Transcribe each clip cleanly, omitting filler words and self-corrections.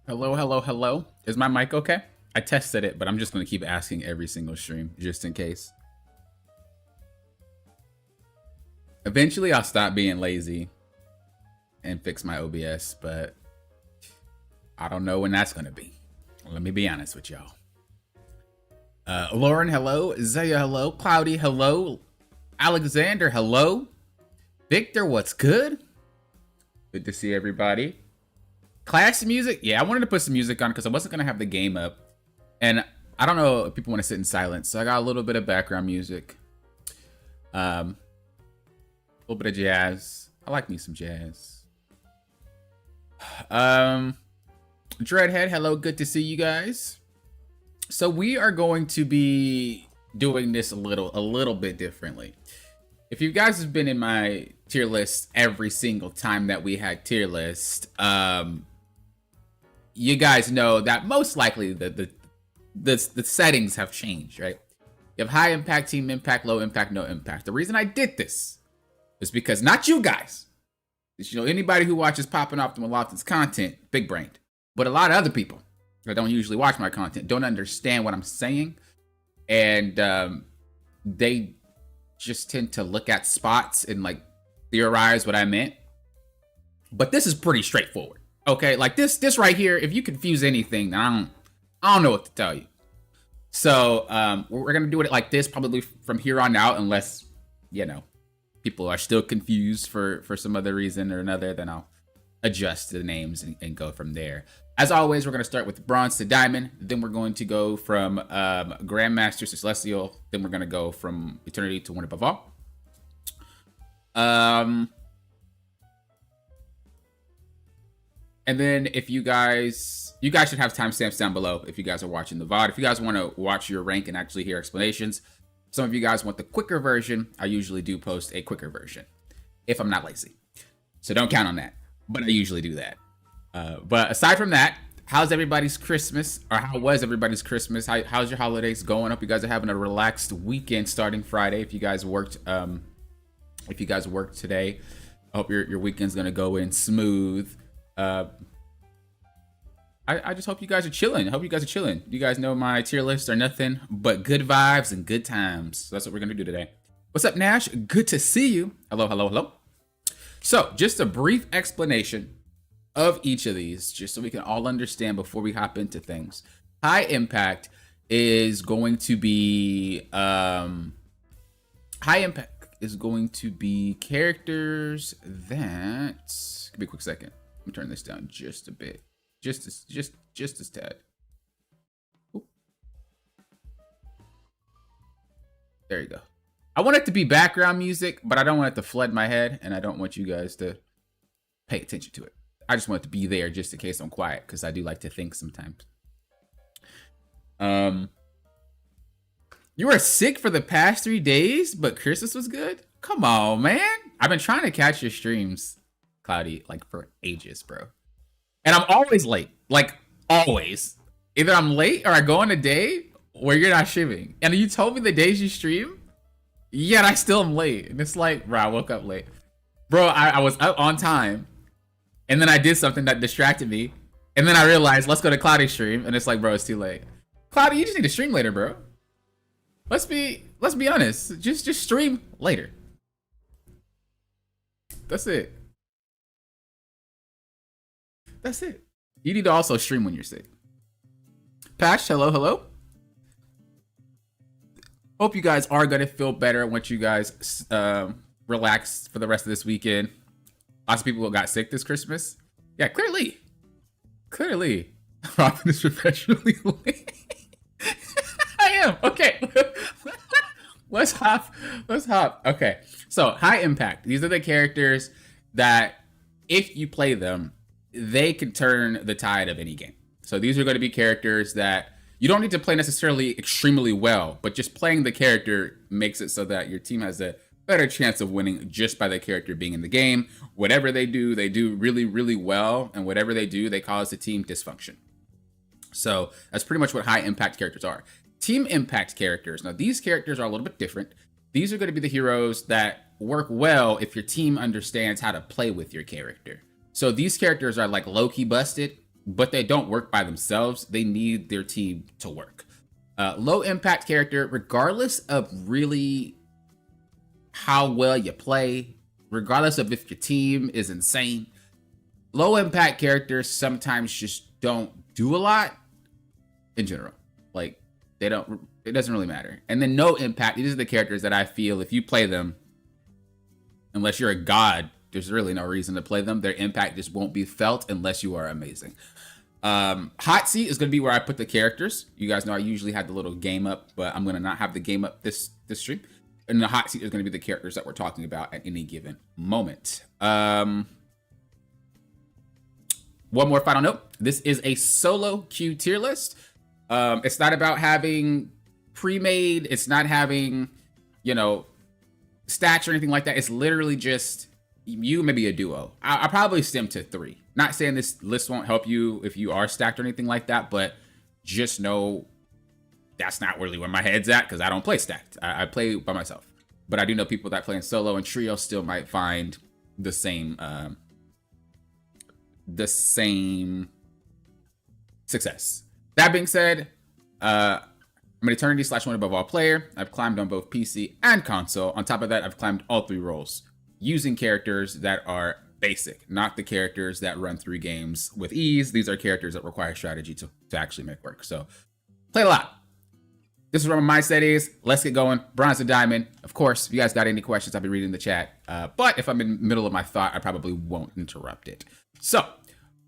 Hello, hello, hello. Is my mic okay? I tested it, but I'm just going to keep asking every single stream just in case. Eventually, I'll stop being lazy and fix my OBS, but I don't know when that's going to be. Let me be honest with y'all. Lauren, hello. Zaya, hello. Cloudy, hello. Alexander, hello. Victor, what's good? Good to see everybody. Class music? Yeah, I wanted to put some music on because I wasn't going to have the game up. And I don't know if people want to sit in silence, so I got a little bit of background music. A little bit of jazz. I like me some jazz. Dreadhead, hello, good to see you guys. So we are going to be doing this a little bit differently. If you guys have been in my tier list every single time that we had tier list, you guys know that most likely the settings have changed, right? You have high impact, team impact, low impact, no impact. The reason I did this is because not you guys, anybody who watches Poppin' Off the Malofton's content, big brained, but a lot of other people that don't usually watch my content don't understand what I'm saying, and they just tend to look at spots and like theorize what I meant. But this is pretty straightforward, okay? Like this right here, if you confuse anything, I don't know what to tell you. So we're gonna do it like this probably from here on out, unless people are still confused for some other reason or another. Then I'll adjust the names and go from there. As always, we're going to start with bronze to diamond. Then we're going to go from Grandmaster to Celestial. Then we're going to go from Eternity to One Above All. And then if you guys should have timestamps down below if you guys are watching the VOD. If you guys want to watch your rank and actually hear explanations, some of you guys want the quicker version. I usually do post a quicker version if I'm not lazy. So don't count on that, but I usually do that. But aside from that, how's everybody's Christmas? Or how was everybody's Christmas? How's your holidays going? Hope you guys are having a relaxed weekend starting Friday. If you guys worked today, I hope your weekend's gonna go in smooth. I just hope you guys are chilling. I hope you guys are chilling. You guys know my tier lists are nothing but good vibes and good times. So that's what we're gonna do today. What's up, Nash? Good to see you. Hello, hello, hello. So just a brief explanation of each of these, just so we can all understand before we hop into things. High impact is going to be characters that, give me a quick second. Let me turn this down just a bit. Just as tad. Ooh. There you go. I want it to be background music, but I don't want it to flood my head, and I don't want you guys to pay attention to it. I just want it to be there just in case I'm quiet, because I do like to think sometimes. You were sick for the past 3 days, but Christmas was good? Come on, man. I've been trying to catch your streams, Cloudy, like for ages, bro. And I'm always late. Like, always. Either I'm late or I go on a day where you're not streaming. And you told me the days you stream, yet I still am late. And it's like, bro, I woke up late. Bro, I was up on time. And then I did something that distracted me. And then I realized, let's go to Cloudy's stream. And it's like, bro, it's too late. Cloudy, you just need to stream later, bro. Let's be honest. Just stream later. That's it. That's it. You need to also stream when you're sick. Patch, hello, hello. Hope you guys are gonna feel better once you guys relax for the rest of this weekend. Lots of people got sick this Christmas. Yeah, clearly. Robin is professionally late. I am. Okay. Let's hop. Okay. So high impact. These are the characters that if you play them, they can turn the tide of any game. So these are going to be characters that you don't need to play necessarily extremely well, but just playing the character makes it so that your team has a better chance of winning just by the character being in the game. Whatever they do really, really well. And whatever they do, they cause the team dysfunction. So that's pretty much what high impact characters are. Team impact characters. Now, these characters are a little bit different. These are going to be the heroes that work well if your team understands how to play with your character. So these characters are like low-key busted but they don't work by themselves. They need their team to work. Low impact character, regardless of really how well you play, regardless of if your team is insane, low impact characters sometimes just don't do a lot in general. Like, they don't, it doesn't really matter. And then no impact, these are the characters that I feel if you play them, unless you're a god, there's really no reason to play them. Their impact just won't be felt unless you are amazing. Hot seat is going to be where I put the characters. You guys know I usually have the little game up, but I'm going to not have the game up this stream. And the hot seat is going to be the characters that we're talking about at any given moment. One more final note. This is a solo queue tier list. It's not about having pre-made. It's not having, you know, stats or anything like that. It's literally just you, maybe a duo. I probably stem to 3. Not saying this list won't help you if you are stacked or anything like that, but just know that's not really where my head's at because I don't play stacked. I play by myself. But I do know people that play in solo and trio still might find the same success. That being said, I'm an Eternity / one above all player. I've climbed on both PC and console. On top of that, I've climbed all 3 roles using characters that are basic, not the characters that run through games with ease. These are characters that require strategy to actually make work. So play a lot. This is where my mindset is. Let's get going. Bronze and diamond. Of course, if you guys got any questions, I'll be reading the chat. But if I'm in the middle of my thought, I probably won't interrupt it. So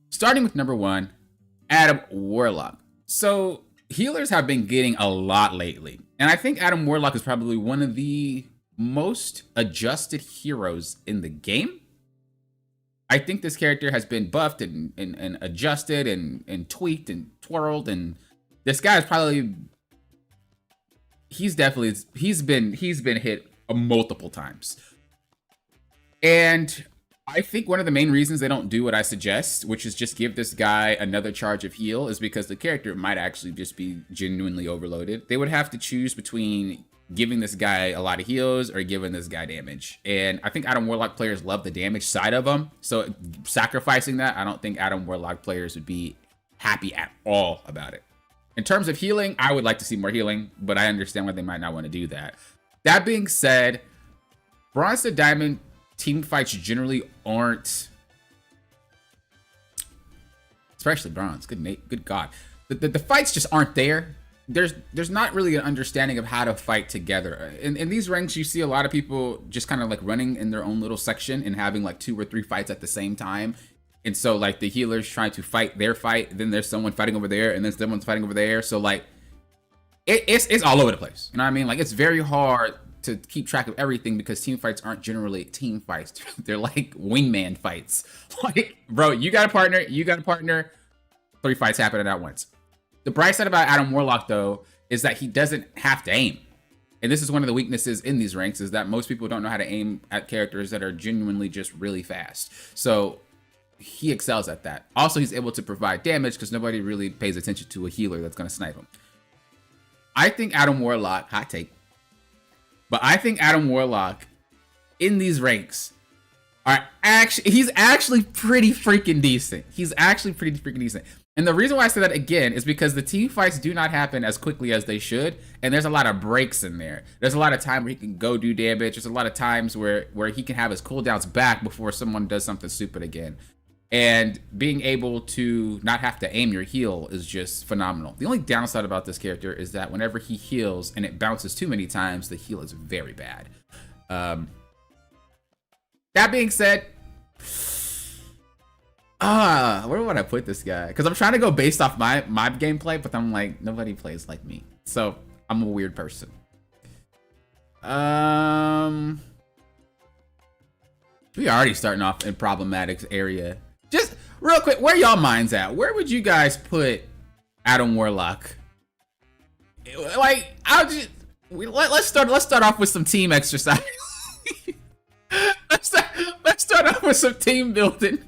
starting with number 1, Adam Warlock. So healers have been getting a lot lately. And I think Adam Warlock is probably one of the most adjusted heroes in the game. I think this character has been buffed and adjusted and tweaked and twirled. And this guy is probably, he's been hit multiple times. And I think one of the main reasons they don't do what I suggest, which is just give this guy another charge of heal, is because the character might actually just be genuinely overloaded. They would have to choose between giving this guy a lot of heals or giving this guy damage. And I think Adam Warlock players love the damage side of them. So sacrificing that, I don't think Adam Warlock players would be happy at all about it. In terms of healing, I would like to see more healing, but I understand why they might not want to do that. That being said, Bronze to Diamond team fights generally aren't, especially Bronze, good God. The fights just aren't there. There's not really an understanding of how to fight together. In these ranks, you see a lot of people just kind of like running in their own little section and having like 2 or 3 fights at the same time. And so like the healer's trying to fight their fight, then there's someone fighting over there, and then someone's fighting over there. So like it's all over the place. You know what I mean? Like it's very hard to keep track of everything because team fights aren't generally team fights. They're like wingman fights. Like, bro, you got a partner, 3 fights happening at once. The bright side about Adam Warlock, though, is that he doesn't have to aim. And this is one of the weaknesses in these ranks, is that most people don't know how to aim at characters that are genuinely just really fast. So he excels at that. Also, he's able to provide damage because nobody really pays attention to a healer that's going to snipe him. I think Adam Warlock, hot take, but I think Adam Warlock in these ranks he's actually pretty freaking decent. And the reason why I say that again is because the team fights do not happen as quickly as they should, and there's a lot of breaks in there. There's a lot of time where he can go do damage. There's a lot of times where he can have his cooldowns back before someone does something stupid again. And being able to not have to aim your heal is just phenomenal. The only downside about this character is that whenever he heals and it bounces too many times, the heal is very bad. That being said, where would I put this guy? Because I'm trying to go based off my gameplay, but I'm like, nobody plays like me. So I'm a weird person. We already starting off in problematic area. Just real quick, where y'all minds at? Where would you guys put Adam Warlock? Like, let's start off with some team exercise. Let's start off with some team building.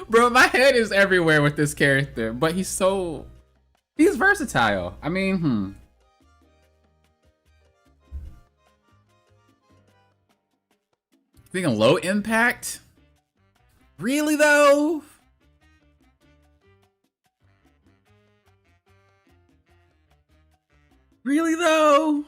Bro, my head is everywhere with this character, but he's versatile. I mean, Thinking low impact? Really though? Really though?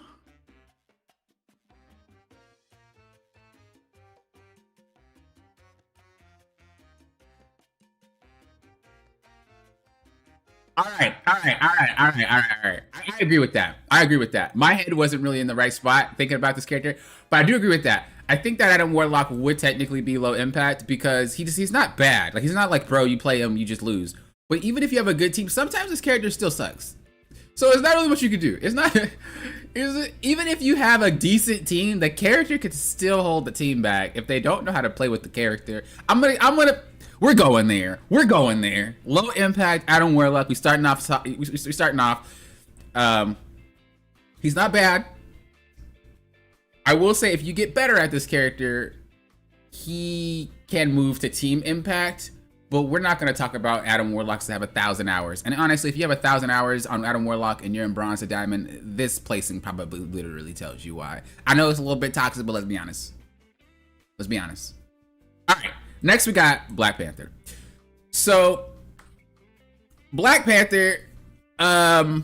All right. I agree with that. I agree with that. My head wasn't really in the right spot thinking about this character, but I do agree with that. I think that Adam Warlock would technically be low impact because he's not bad. Like he's not like, bro, you play him, you just lose. But even if you have a good team, sometimes this character still sucks. So it's not really what you could do. It's not. Even if you have a decent team, the character could still hold the team back if they don't know how to play with the character. We're going there. We're going there. Low impact Adam Warlock. We starting off. He's not bad. I will say if you get better at this character, he can move to team impact. But we're not going to talk about Adam Warlocks that have 1,000 hours. And honestly, if you have 1,000 hours on Adam Warlock and you're in Bronze to Diamond, this placing probably literally tells you why. I know it's a little bit toxic, but let's be honest. Let's be honest. All right. Next, we got Black Panther. So, Black Panther, I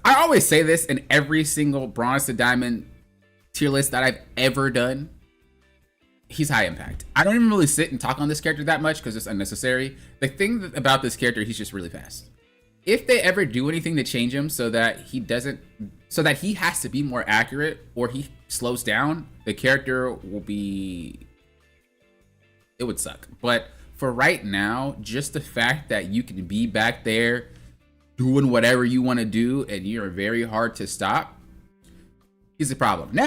always say this in every single Bronze to Diamond tier list that I've ever done. He's high impact. I don't even really sit and talk on this character that much because it's unnecessary. The thing about this character, he's just really fast. If they ever do anything to change him so that he has to be more accurate or he slows down, the character will be, it would suck. But for right now, just the fact that you can be back there doing whatever you want to do and you're very hard to stop is a problem. Now,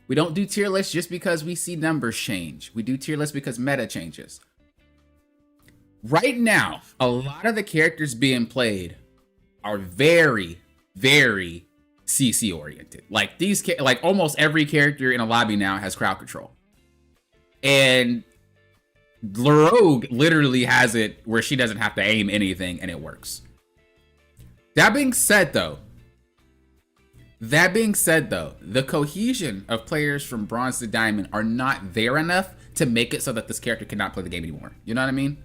we don't do tier lists just because we see numbers change. We do tier lists because meta changes. Right now, a lot of the characters being played are very, very CC oriented. Like like almost every character in a lobby now has crowd control. And Rogue literally has it where she doesn't have to aim anything and it works. That being said though, the cohesion of players from Bronze to Diamond are not there enough to make it so that this character cannot play the game anymore. You know what I mean?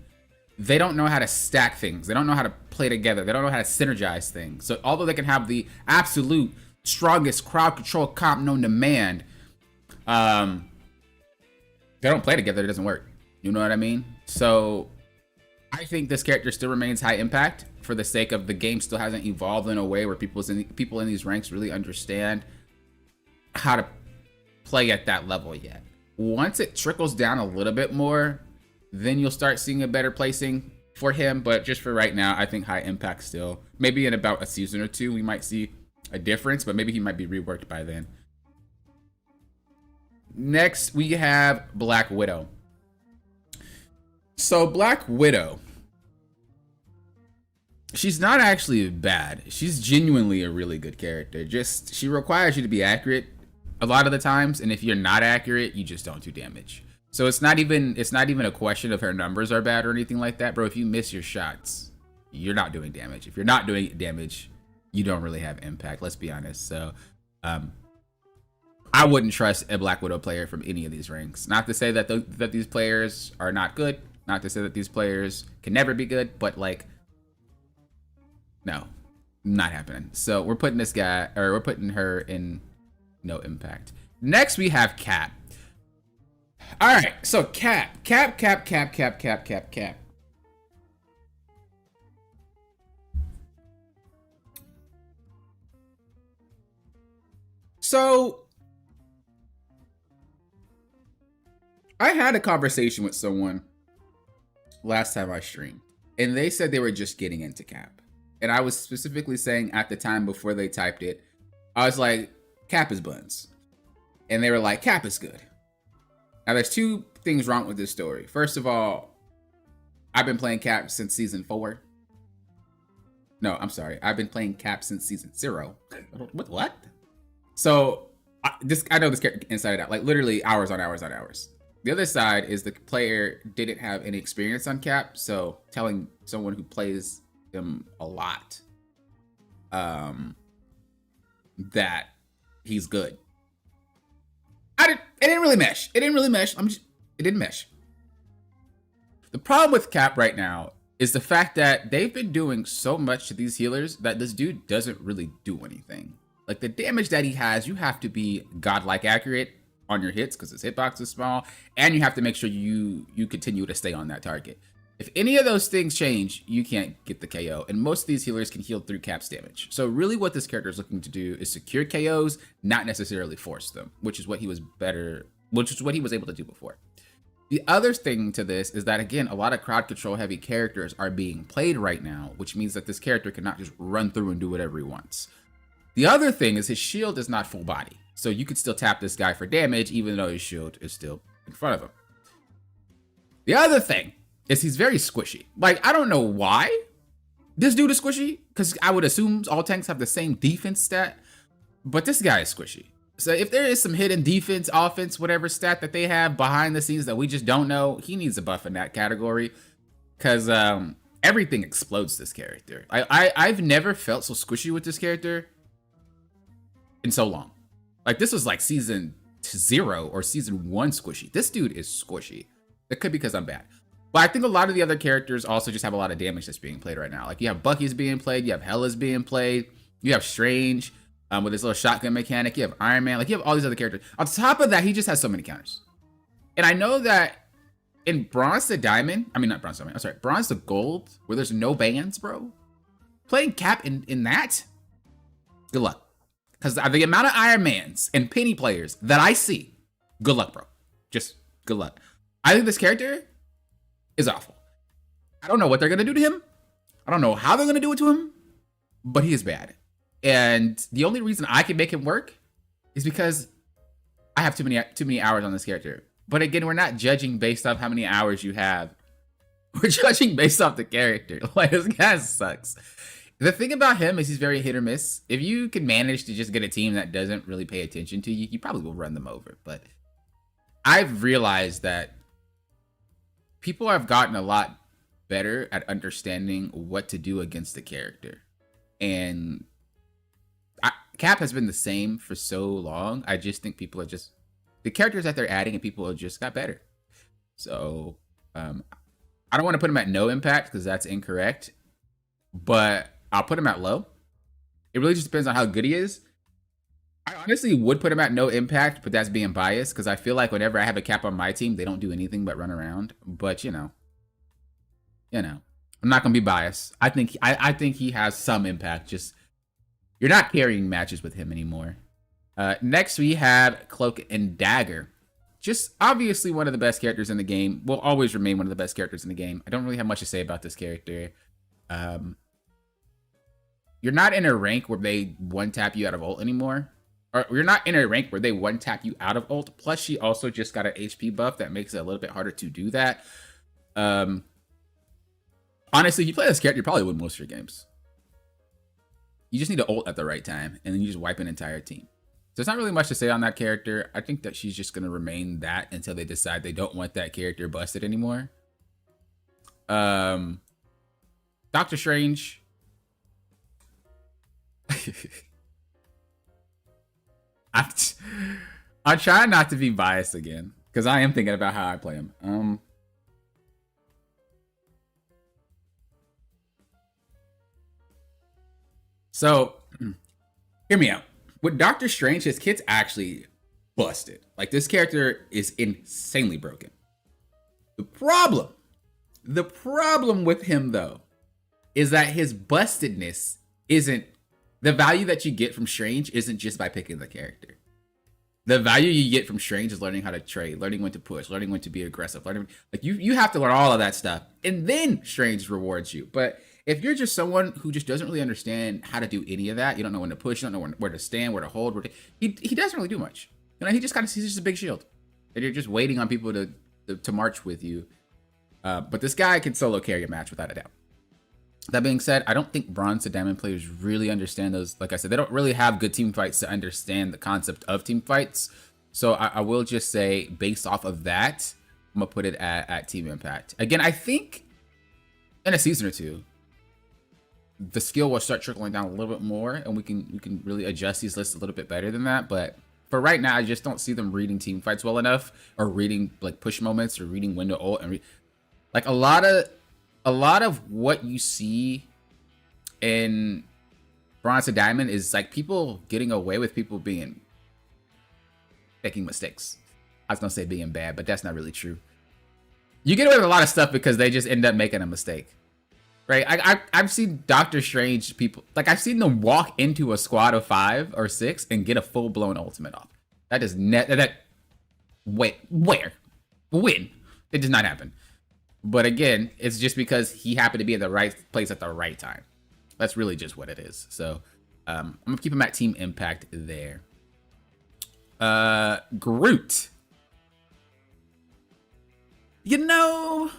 They don't know how to stack things. They don't know how to play together. They don't know how to synergize things. So although they can have the absolute strongest crowd control comp known to man, they don't play together. It doesn't work. You know what I mean? So I think this character still remains high impact for the sake of the game still hasn't evolved in a way where people in these ranks really understand how to play at that level yet. Once it trickles down a little bit more, then you'll start seeing a better placing for him. But just for right now, I think high impact still. Maybe in about a season or two, we might see a difference, but maybe he might be reworked by then. Next, we have Black Widow. So Black Widow, she's not actually bad. She's genuinely a really good character. Just she requires you to be accurate a lot of the times, and if you're not accurate, you just don't do damage. So it's not even a question of her numbers are bad or anything like that, bro. If you miss your shots, you're not doing damage. If you're not doing damage, you don't really have impact. Let's be honest. So, I wouldn't trust a Black Widow player from any of these ranks. Not to say that that these players are not good. Not to say that these players can never be good, but like, no, not happening. So we're putting we're putting her in no impact. Next, we have Cap. All right, so Cap. So I had a conversation with someone last time I streamed, and they said they were just getting into Cap. And I was specifically saying at the time before they typed it, I was like, Cap is buns. And they were like, Cap is good. Now, there's two things wrong with this story. First of all, I've been playing Cap since season 4. No, I'm sorry. I've been playing Cap since season 0. What? So, I know this character inside out. Like, literally hours on hours on hours. The other side is the player didn't have any experience on Cap, so telling someone who plays him a lot that he's good. It didn't really mesh. It didn't really mesh. It didn't mesh. The problem with Cap right now is the fact that they've been doing so much to these healers that this dude doesn't really do anything. Like, the damage that he has, you have to be godlike accurate on your hits because his hitbox is small, and you have to make sure you continue to stay on that target. If any of those things change, you can't get the KO, and most of these healers can heal through Cap's damage. So really what this character is looking to do is secure KOs, not necessarily force them, which is what he was able to do before. The other thing to this is that, again, a lot of crowd control heavy characters are being played right now, which means that this character cannot just run through and do whatever he wants. The other thing is his shield is not full body, so you could still tap this guy for damage even though his shield is still in front of him. The other thing is he's very squishy. Like, I don't know why this dude is squishy, because I would assume all tanks have the same defense stat, but this guy is squishy. So if there is some hidden defense, offense, whatever stat that they have behind the scenes that we just don't know, he needs a buff in that category, because everything explodes this character. I've never felt so squishy with this character in so long. Like, this was like season 0 or season 1 squishy. This dude is squishy. That could be because I'm bad. But I think a lot of the other characters also just have a lot of damage that's being played right now. Like, you have Bucky's being played, you have Hela's being played, you have Strange with his little shotgun mechanic, you have Iron Man, like, you have all these other characters. On top of that, he just has so many counters. And I know that in Bronze to Diamond, Bronze to Gold, where there's no bans, bro, playing Cap in that, good luck. Because the amount of Iron Mans and Penny players that I see, good luck, bro. Just good luck. I think this character is awful. I don't know what they're going to do to him. I don't know how they're going to do it to him, but he is bad. And the only reason I can make him work is because I have too many hours on this character. But again, we're not judging based off how many hours you have. We're judging based off the character. Like, this guy sucks. The thing about him is he's very hit or miss. If you can manage to just get a team that doesn't really pay attention to you, you probably will run them over. But I've realized that people have gotten a lot better at understanding what to do against the character. And Cap has been the same for so long. I just think people are just, the characters that they're adding and people have just got better. So I don't want to put him at no impact because that's incorrect, but I'll put him at low. It really just depends on how good he is. I honestly would put him at no impact, but that's being biased because I feel like whenever I have a Cap on my team, they don't do anything but run around. But you know, I'm not gonna be biased. I think he has some impact. Just you're not carrying matches with him anymore. Next we have Cloak and Dagger. Just obviously one of the best characters in the game. Will always remain one of the best characters in the game. I don't really have much to say about this character. You're not in a rank where they one-tap you out of ult anymore. Or you're not in a rank where they one-tap you out of ult. Plus, she also just got an HP buff that makes it a little bit harder to do that. Honestly, if you play this character, you probably win most of your games. You just need to ult at the right time, and then you just wipe an entire team. So there's not really much to say on that character. I think that she's just going to remain that until they decide they don't want that character busted anymore. Doctor Strange. I'm trying not to be biased again, because I am thinking about how I play him. So, hear me out. With Doctor Strange, his kit's actually busted. Like, this character is insanely broken. The problem with him, though, is that his bustedness isn't, the value that you get from Strange isn't just by picking the character. The value you get from Strange is learning how to trade, learning when to push, learning when to be aggressive, learning, like, you have to learn all of that stuff, and then Strange rewards you. But if you're just someone who just doesn't really understand how to do any of that, you don't know when to push, you don't know where to stand, where to hold, he doesn't really do much. He's just a big shield, and you're just waiting on people to march with you. But this guy can solo carry a match without a doubt. That being said, I don't think Bronze to Diamond players really understand those. Like I said, they don't really have good team fights to understand the concept of team fights. So I will just say, based off of that, I'm gonna put it at Team Impact. Again, I think in a season or two, the skill will start trickling down a little bit more, and we can really adjust these lists a little bit better than that. But for right now, I just don't see them reading team fights well enough, or reading like push moments, or reading when to ult, and like a lot of what you see in Bronze to Diamond is like people getting away with people making mistakes. I was gonna say being bad, but that's not really true. You get away with a lot of stuff because they just end up making a mistake, right? I've seen Doctor Strange people, like I've seen them walk into a squad of 5 or 6 and get a full blown ultimate off. That does wait, where? When? It does not happen. But again, it's just because he happened to be in the right place at the right time. That's really just what it is. So I'm gonna keep him at Team Impact there. Groot. You know,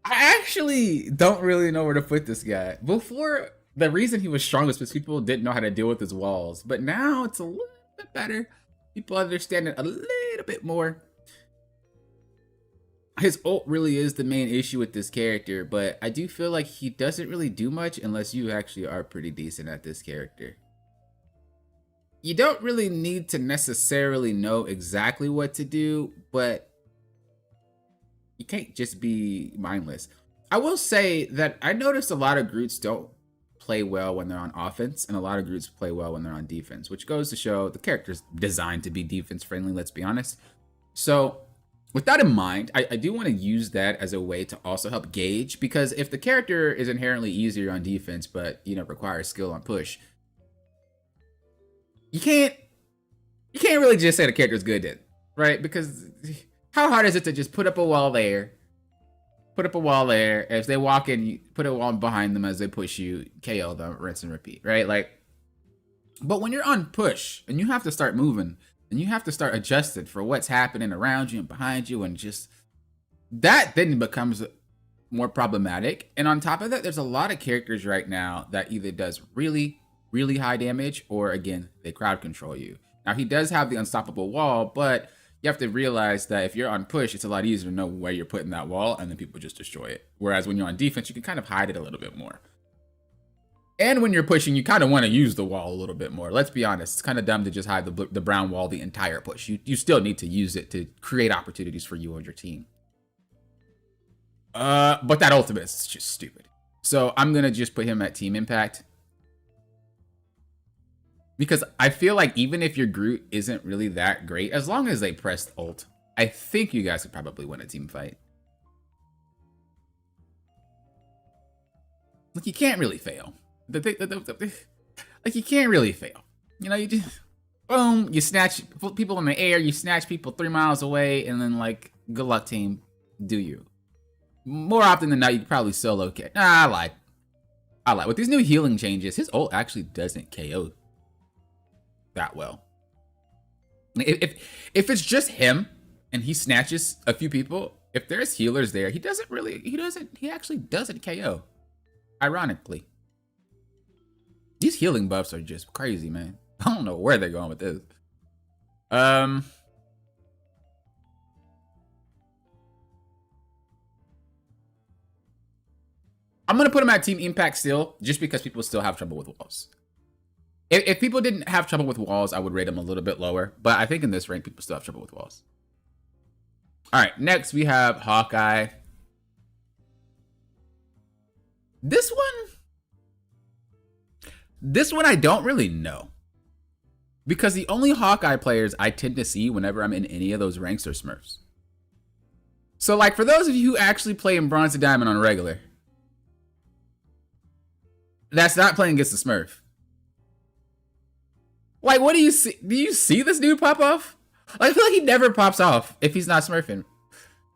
I actually don't really know where to put this guy. Before, the reason he was strong was because people didn't know how to deal with his walls. But now it's a little bit better. People understand it a little bit more. His ult really is the main issue with this character, but I do feel like he doesn't really do much unless you actually are pretty decent at this character. You don't really need to necessarily know exactly what to do, but you can't just be mindless. I will say that I noticed a lot of Groots don't play well when they're on offense, and a lot of Groots play well when they're on defense, which goes to show the character's designed to be defense friendly, let's be honest. So with that in mind, I do want to use that as a way to also help gauge, because if the character is inherently easier on defense, but requires skill on push, you can't really just say the character's good then, right? Because how hard is it to just put up a wall there? If they walk in, you put a wall behind them as they push you, KO them, rinse and repeat, right? Like, but when you're on push and you have to start moving and you have to start adjusting for what's happening around you and behind you, and just that then becomes more problematic. And on top of that, there's a lot of characters right now that either does really, really high damage, or again, they crowd control you. Now he does have the unstoppable wall, but you have to realize that if you're on push, it's a lot easier to know where you're putting that wall, and then people just destroy it. Whereas when you're on defense, you can kind of hide it a little bit more. And when you're pushing, you kind of want to use the wall a little bit more. Let's be honest, it's kind of dumb to just hide the brown wall the entire push. You still need to use it to create opportunities for you and your team. But that ultimate is just stupid. So I'm going to just put him at Team Impact. Because I feel like even if your Groot isn't really that great, as long as they pressed ult, I think you guys could probably win a team fight. Like, you can't really fail. Like, you can't really fail. You just, boom, you snatch people in the air, you snatch people 3 miles away, and then, like, good luck, team. Do you? More often than not, you could probably solo kill. Nah, I lied. With these new healing changes, his ult actually doesn't KO that well. If it's just him and he snatches a few people, if there's healers there, he actually doesn't KO. Ironically. These healing buffs are just crazy, man. I don't know where they're going with this. I'm gonna put him at Team Impact still, just because people still have trouble with walls. If people didn't have trouble with walls, I would rate him a little bit lower. But I think in this rank, people still have trouble with walls. All right, next we have Hawkeye. This one I don't really know. Because the only Hawkeye players I tend to see whenever I'm in any of those ranks are Smurfs. So, like, for those of you who actually play in Bronze and Diamond on regular, that's not playing against the Smurf. Like, what do you see? Do you see this dude pop off? Like, I feel like he never pops off if he's not smurfing.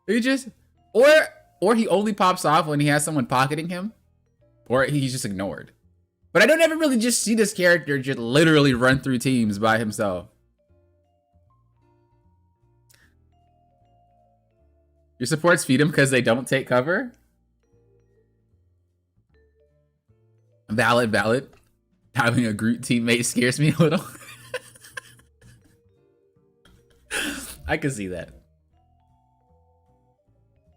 He just, or he only pops off when he has someone pocketing him, or he's just ignored. But I don't ever really just see this character just literally run through teams by himself. Your supports feed him because they don't take cover? Valid. Having a Groot teammate scares me a little. I can see that.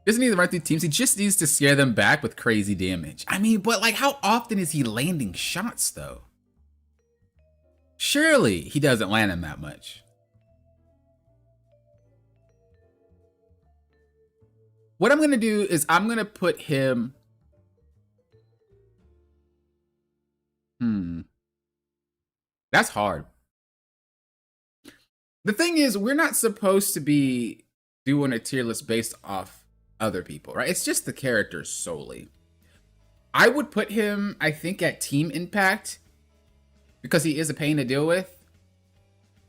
Doesn't need to run through teams. He just needs to scare them back with crazy damage. I mean, but like, how often is he landing shots though? Surely he doesn't land them that much. What I'm gonna do is I'm gonna put him. That's hard. The thing is, we're not supposed to be doing a tier list based off other people, right? It's just the characters solely. I would put him, I think, at team impact because he is a pain to deal with.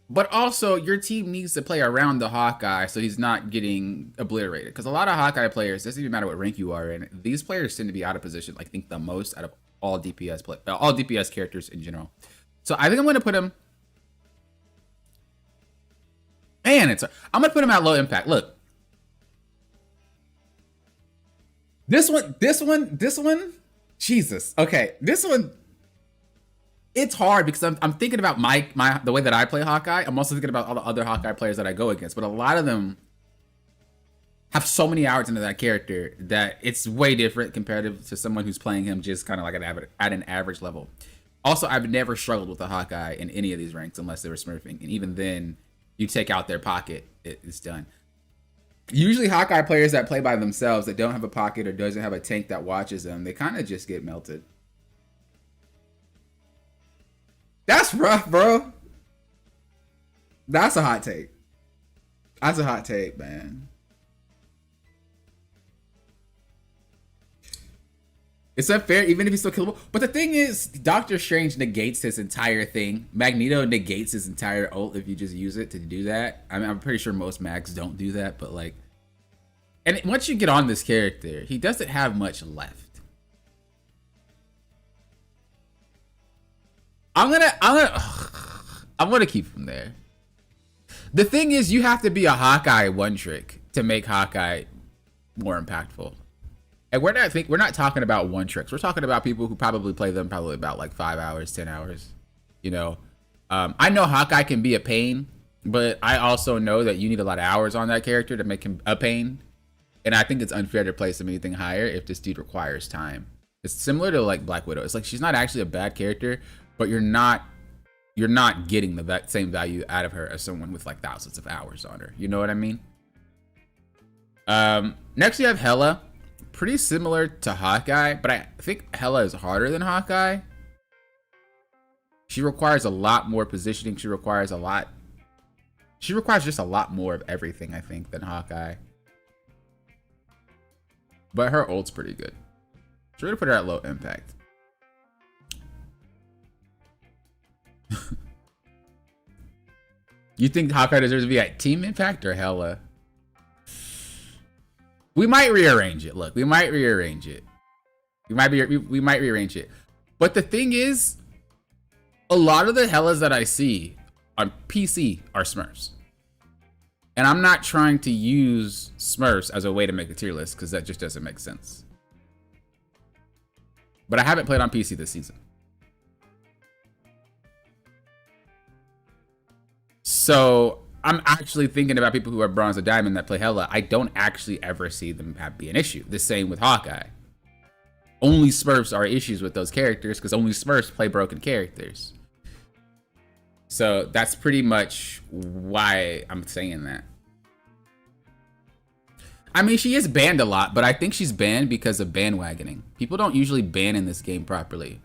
But also, your team needs to play around the Hawkeye so he's not getting obliterated. Because a lot of Hawkeye players, doesn't even matter what rank you are in, these players tend to be out of position, I think, the most out of all DPS characters in general. So I think I'm going to put him. Man, I'm going to put him at low impact. Look. This one. Jesus. Okay. This one. It's hard because I'm thinking about the way that I play Hawkeye. I'm also thinking about all the other Hawkeye players that I go against. But a lot of them have so many hours into that character that it's way different compared to someone who's playing him just kind of like at an average level. Also, I've never struggled with a Hawkeye in any of these ranks unless they were smurfing. And even then, you take out their pocket, it's done. Usually Hawkeye players that play by themselves that don't have a pocket or doesn't have a tank that watches them, they kind of just get melted. That's rough, bro. That's a hot take. That's a hot take, man. It's unfair, even if he's still killable. But the thing is, Doctor Strange negates his entire thing. Magneto negates his entire ult if you just use it to do that. I mean, I'm pretty sure most mags don't do that, but like... And once you get on this character, he doesn't have much left. I'm gonna keep him there. The thing is, you have to be a Hawkeye one trick to make Hawkeye more impactful. And we're not talking about one tricks. We're talking about people who probably play them probably about like 5 hours, 10 hours. You know, I know Hawkeye can be a pain, but I also know that you need a lot of hours on that character to make him a pain. And I think it's unfair to place him anything higher if this dude requires time. It's similar to like Black Widow. It's like she's not actually a bad character, but you're not getting the same value out of her as someone with like thousands of hours on her. You know what I mean? Next you have Hela. Pretty similar to Hawkeye, but I think Hela is harder than Hawkeye. She requires a lot more positioning. She requires just a lot more of everything, I think, than Hawkeye. But her ult's pretty good. So we're gonna put her at low impact. You think Hawkeye deserves to be at team impact or Hela? We might rearrange it. Look, we might rearrange it. We might rearrange it. But the thing is, a lot of the Helas that I see on PC are Smurfs. And I'm not trying to use Smurfs as a way to make a tier list because that just doesn't make sense. But I haven't played on PC this season. So I'm actually thinking about people who are bronze or diamond that play Hela. I don't actually ever see them be an issue. The same with Hawkeye. Only Smurfs are issues with those characters because only Smurfs play broken characters. So that's pretty much why I'm saying that. I mean, she is banned a lot, but I think she's banned because of bandwagoning. People don't usually ban in this game properly.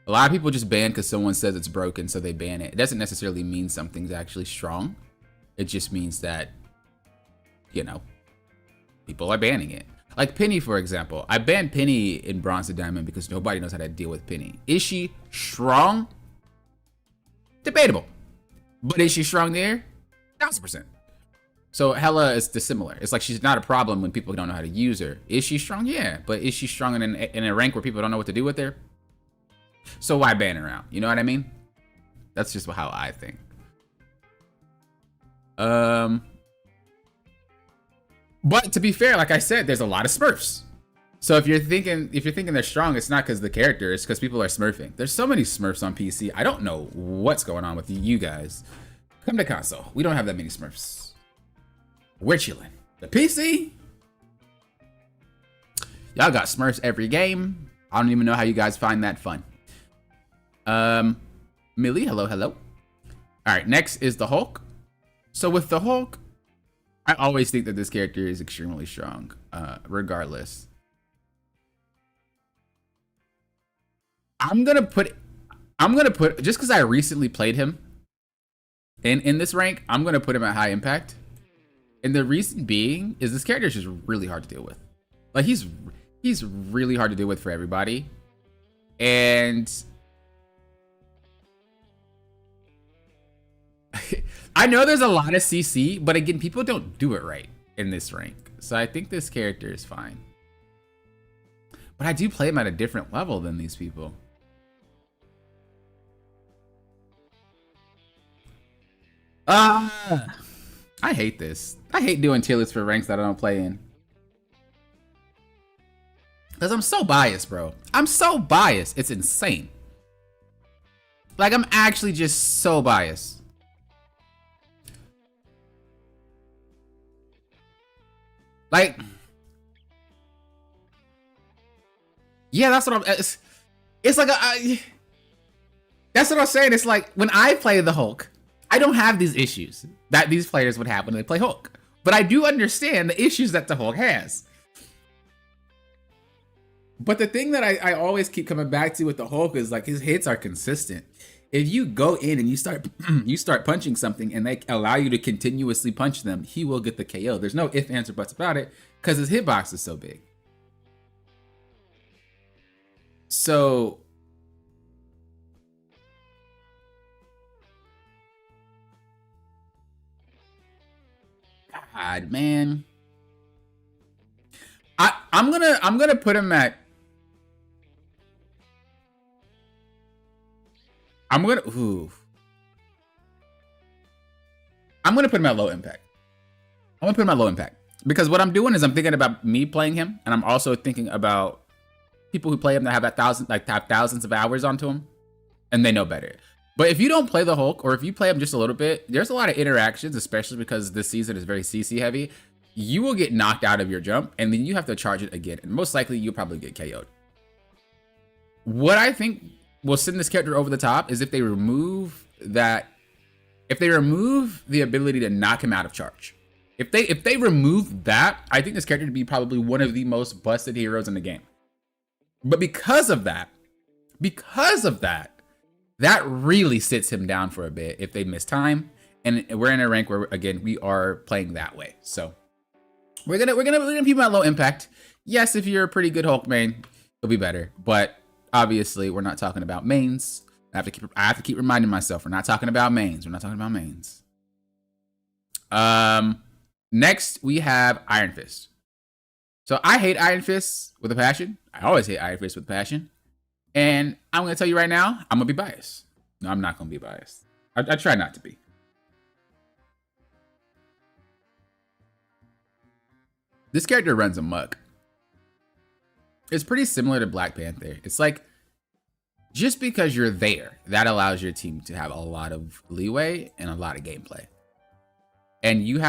A lot of people just ban because someone says it's broken, so they ban it. It doesn't necessarily mean something's actually strong. It just means that, you know, people are banning it. Like Penny, for example. I banned Penny in Bronze and Diamond because nobody knows how to deal with Penny. Is she strong? Debatable. But is she strong there? 1000%. So Hela is dissimilar. It's like she's not a problem when people don't know how to use her. Is she strong? Yeah. But is she strong in a rank where people don't know what to do with her? So why ban her out? You know what I mean? That's just how I think. But to be fair, like I said, there's a lot of Smurfs. So if you're thinking they're strong, it's not because the character, it's because people are smurfing. There's so many Smurfs on PC. I don't know what's going on with you guys. Come to console. We don't have that many Smurfs. We're chilling. The PC, Y'all got Smurfs every game. I don't even know how you guys find that fun. Millie, hello, hello. All right, next is the Hulk. So with the Hulk, I always think that this character is extremely strong, regardless. I'm gonna put, just because I recently played him in this rank, I'm gonna put him at high impact. And the reason being is this character is just really hard to deal with. Like he's really hard to deal with for everybody. And I know there's a lot of CC, but again, people don't do it right in this rank. So I think this character is fine. But I do play him at a different level than these people. I hate this. I hate doing tier lists for ranks that I don't play in. Because I'm so biased, bro. I'm so biased. It's insane. Like, I'm actually just so biased. Like, yeah, that's what I'm. It's like that's what I'm saying. It's like when I play the Hulk, I don't have these issues that these players would have when they play Hulk. But I do understand the issues that the Hulk has. But the thing that I always keep coming back to with the Hulk is like his hits are consistent. If you go in and you start punching something and they allow you to continuously punch them, he will get the KO. There's no ifs, ands, or buts about it because his hitbox is so big. So God, man. I'm gonna put him at I'm gonna put him at low impact. I'm gonna put him at low impact. Because what I'm doing is I'm thinking about me playing him, and I'm also thinking about people who play him that have have thousands of hours onto him, and they know better. But if you don't play the Hulk, or if you play him just a little bit, there's a lot of interactions, especially because this season is very CC heavy. You will get knocked out of your jump, and then you have to charge it again, and most likely you'll probably get KO'd. What I think will send this character over the top is if they remove that, if they remove the ability to knock him out of charge. If they remove that, I think this character would be probably one of the most busted heroes in the game. But because of that, that really sits him down for a bit if they miss time. And we're in a rank where, again, we are playing that way. So we're gonna keep him at low impact. Yes, if you're a pretty good Hulk main, it'll be better. But obviously, we're not talking about mains. I have to keep reminding myself we're not talking about mains. We're not talking about mains. Next we have Iron Fist. So I hate Iron Fist with a passion. I always hate Iron Fist with a passion. And I'm gonna tell you right now, I'm gonna be biased. No, I'm not gonna be biased. I try not to be. This character runs amok. It's pretty similar to Black Panther. It's like, just because you're there, that allows your team to have a lot of leeway and a lot of gameplay. And they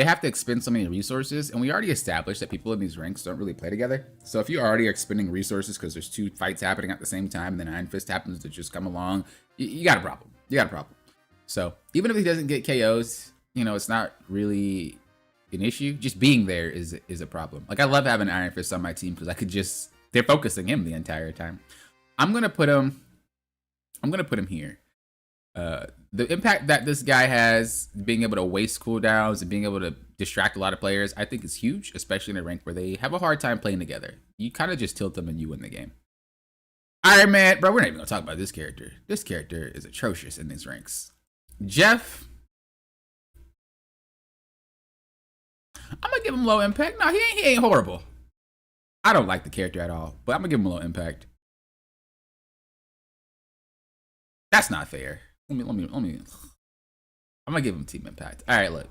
have to expend so many resources, and we already established that people in these ranks don't really play together. So if you already are expending resources because there's two fights happening at the same time, and then Iron Fist happens to just come along, you got a problem. You got a problem. So even if he doesn't get KOs, you know, it's not really an issue. Just being there is a problem. Like, I love having Iron Fist on my team because I could just, they're focusing him the entire time. I'm gonna put him here. The impact that this guy has, being able to waste cooldowns and being able to distract a lot of players, I think is huge, especially in a rank where they have a hard time playing together. You kind of just tilt them and you win the game. Iron Man, bro, we're not even gonna talk about this character. This character is atrocious in these ranks. Jeff, I'm gonna give him low impact. No, he ain't horrible. I don't like the character at all, but I'm gonna give him a low impact. That's not fair. Let me. I'm gonna give him team impact. All right, look.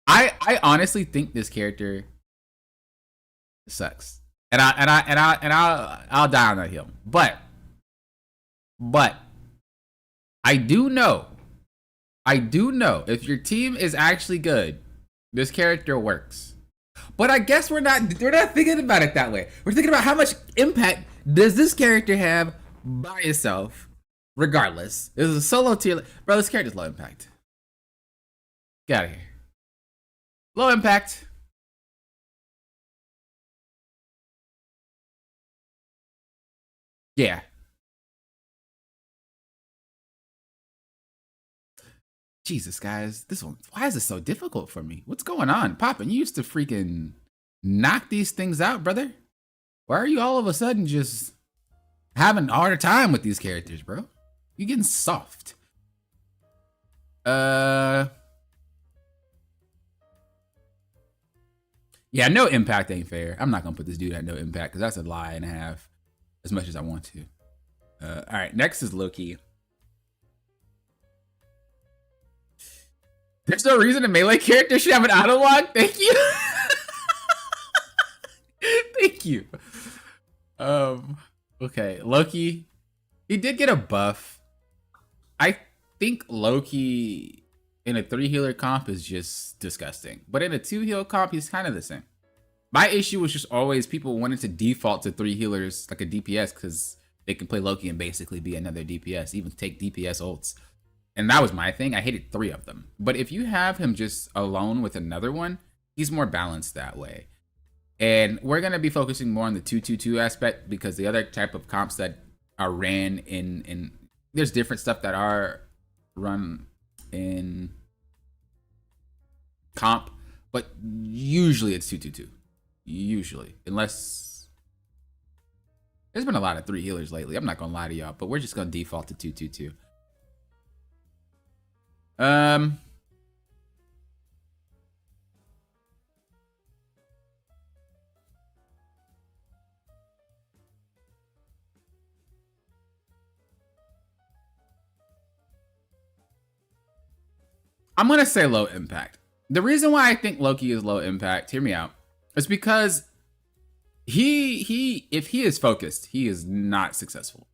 I honestly think this character sucks, and I'll die on that hill. But I do know if your team is actually good, this character works. But I guess we're not thinking about it that way. We're thinking about how much impact does this character have by itself, regardless. This is a solo tier. Bro, this character's low impact. Get out of here. Low impact. Yeah. Jesus, guys. This one, why is this so difficult for me? What's going on? Poppin', you used to freaking knock these things out, brother. Why are you all of a sudden just having a harder time with these characters, bro? You getting soft. Yeah, no impact ain't fair. I'm not gonna put this dude at no impact because that's a lie and a half, as much as I want to. All right, next is Loki. There's no reason a melee character should have an auto log. Thank you. Thank you. Okay, Loki. He did get a buff. I think Loki in a 3 healer comp is just disgusting. But in a 2 heal comp, he's kind of the same. My issue was just always people wanted to default to 3 healers like a DPS because they can play Loki and basically be another DPS, even take DPS ults. And that was my thing. I hated 3 of them. But if you have him just alone with another one, he's more balanced that way. And we're going to be focusing more on the 2-2-2 aspect because the other type of comps that are ran in there's different stuff that are run in comp, but usually it's 2-2-2. Usually, unless there's been a lot of 3 healers lately. I'm not going to lie to y'all, but we're just going to default to 2-2-2. I'm gonna say low impact. The reason why I think Loki is low impact, hear me out, is because he if he is focused, he is not successful.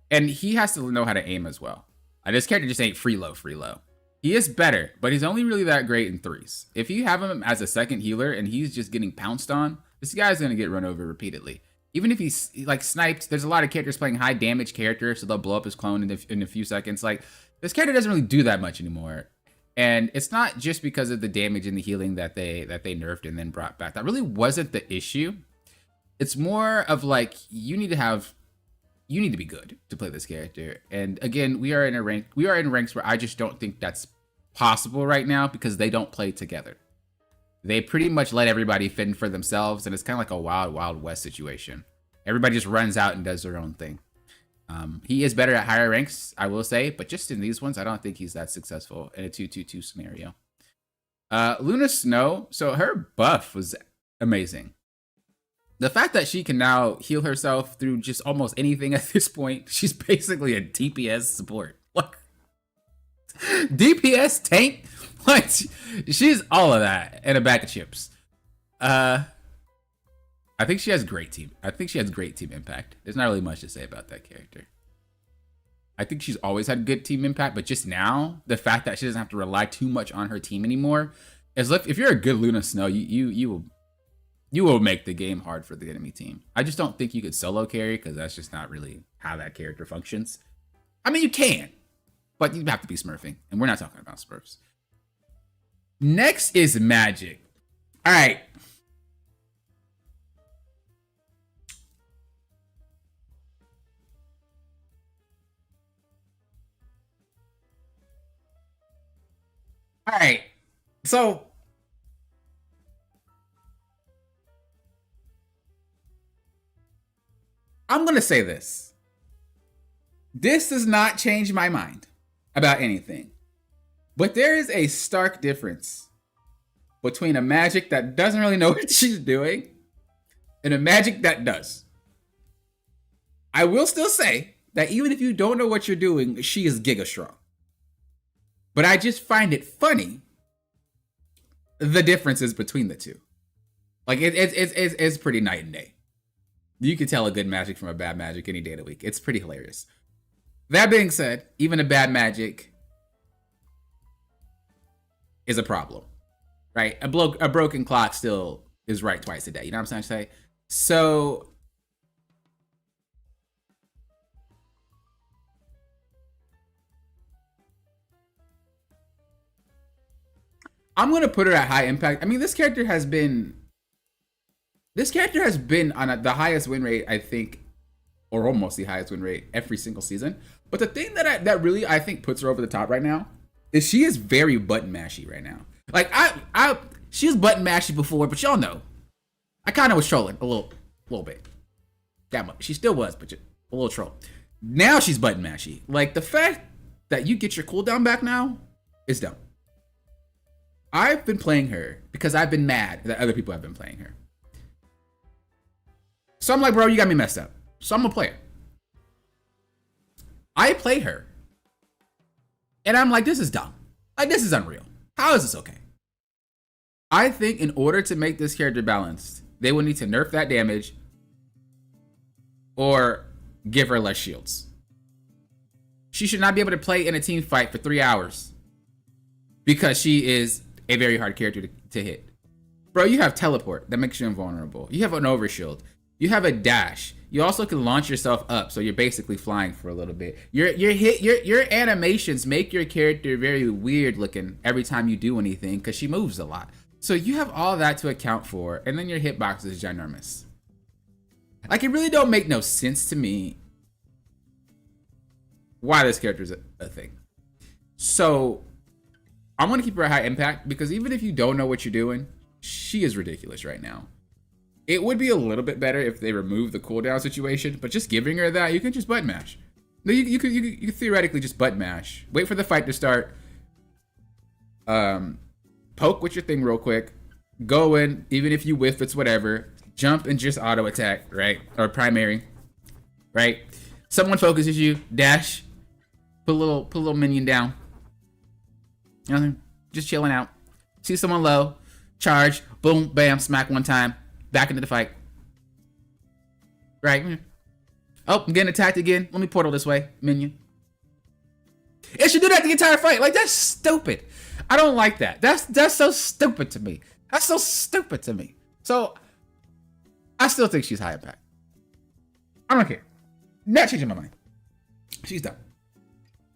And he has to know how to aim as well. This character just ain't free low. He is better, but he's only really that great in 3s. If you have him as a second healer and he's just getting pounced on, this guy's gonna get run over repeatedly. Even if he's like sniped, there's a lot of characters playing high damage characters, so they'll blow up his clone in a few seconds. Like, this character doesn't really do that much anymore. And it's not just because of the damage and the healing that they nerfed and then brought back. That really wasn't the issue. It's more of like, you need to be good to play this character. And again, we are in ranks where I just don't think that's possible right now because they don't play together. They pretty much let everybody fend for themselves, and it's kind of like a wild, wild west situation. Everybody just runs out and does their own thing. He is better at higher ranks, I will say, but just in these ones, I don't think he's that successful in a 2-2-2 scenario. Luna Snow, so her buff was amazing. The fact that she can now heal herself through just almost anything at this point, she's basically a DPS support. Like, DPS tank? Like, she's all of that and a bag of chips. I think she has great team. I think she has great team impact. There's not really much to say about that character. I think she's always had good team impact, but just now, the fact that she doesn't have to rely too much on her team anymore, is if you're a good Luna Snow, you will make the game hard for the enemy team. I just don't think you could solo carry because that's just not really how that character functions. I mean, you can, but you have to be smurfing, and we're not talking about smurfs. Next is Magic. All right. All right. So I'm going to say this. This does not change my mind about anything. But there is a stark difference between a Magic that doesn't really know what she's doing and a Magic that does. I will still say that even if you don't know what you're doing, she is giga strong. But I just find it funny, the differences between the two. Like, it's pretty night and day. You can tell a good Magic from a bad Magic any day of the week. It's pretty hilarious. That being said, even a bad Magic is a problem, right? A broken clock still is right twice a day. You know what I'm saying? So I'm gonna put her at high impact. I mean, this character has been on the highest win rate, I think, or almost the highest win rate every single season. But the thing that really I think puts her over the top right now is she is very button mashy right now. Like she was button mashy before, but y'all know I kind of was trolling a little bit. That much. She still was, but a little troll. Now she's button mashy. Like the fact that you get your cooldown back now is dumb. I've been playing her because I've been mad that other people have been playing her. So I'm like, bro, you got me messed up. So I'm gonna play her. I play her. And I'm like, this is dumb. Like, this is unreal. How is this okay? I think in order to make this character balanced, they will need to nerf that damage or give her less shields. She should not be able to play in a team fight for 3 hours because she is a very hard character to hit. Bro, you have teleport that makes you invulnerable. You have an overshield. You have a dash. You also can launch yourself up, so you're basically flying for a little bit. Your animations make your character very weird looking every time you do anything because she moves a lot. So you have all that to account for, and then your hitbox is ginormous. Like, it really don't make no sense to me why this character is a thing. So I'm gonna keep her at high impact because even if you don't know what you're doing, she is ridiculous right now. It would be a little bit better if they remove the cooldown situation, but just giving her that, you can just button mash. No, you could theoretically just button mash. Wait for the fight to start. Poke with your thing real quick. Go in, even if you whiff, it's whatever. Jump and just auto attack, right? Or primary, right? Someone focuses you, dash, put a little minion down. Nothing, just chilling out. See someone low, charge, boom, bam, smack one time. Back into the fight. Right. Oh, I'm getting attacked again. Let me portal this way, minion. It should do that the entire fight. Like, that's stupid. I don't like that. That's so stupid to me. That's so stupid to me. So, I still think she's high impact. I don't care. Not changing my mind. She's done.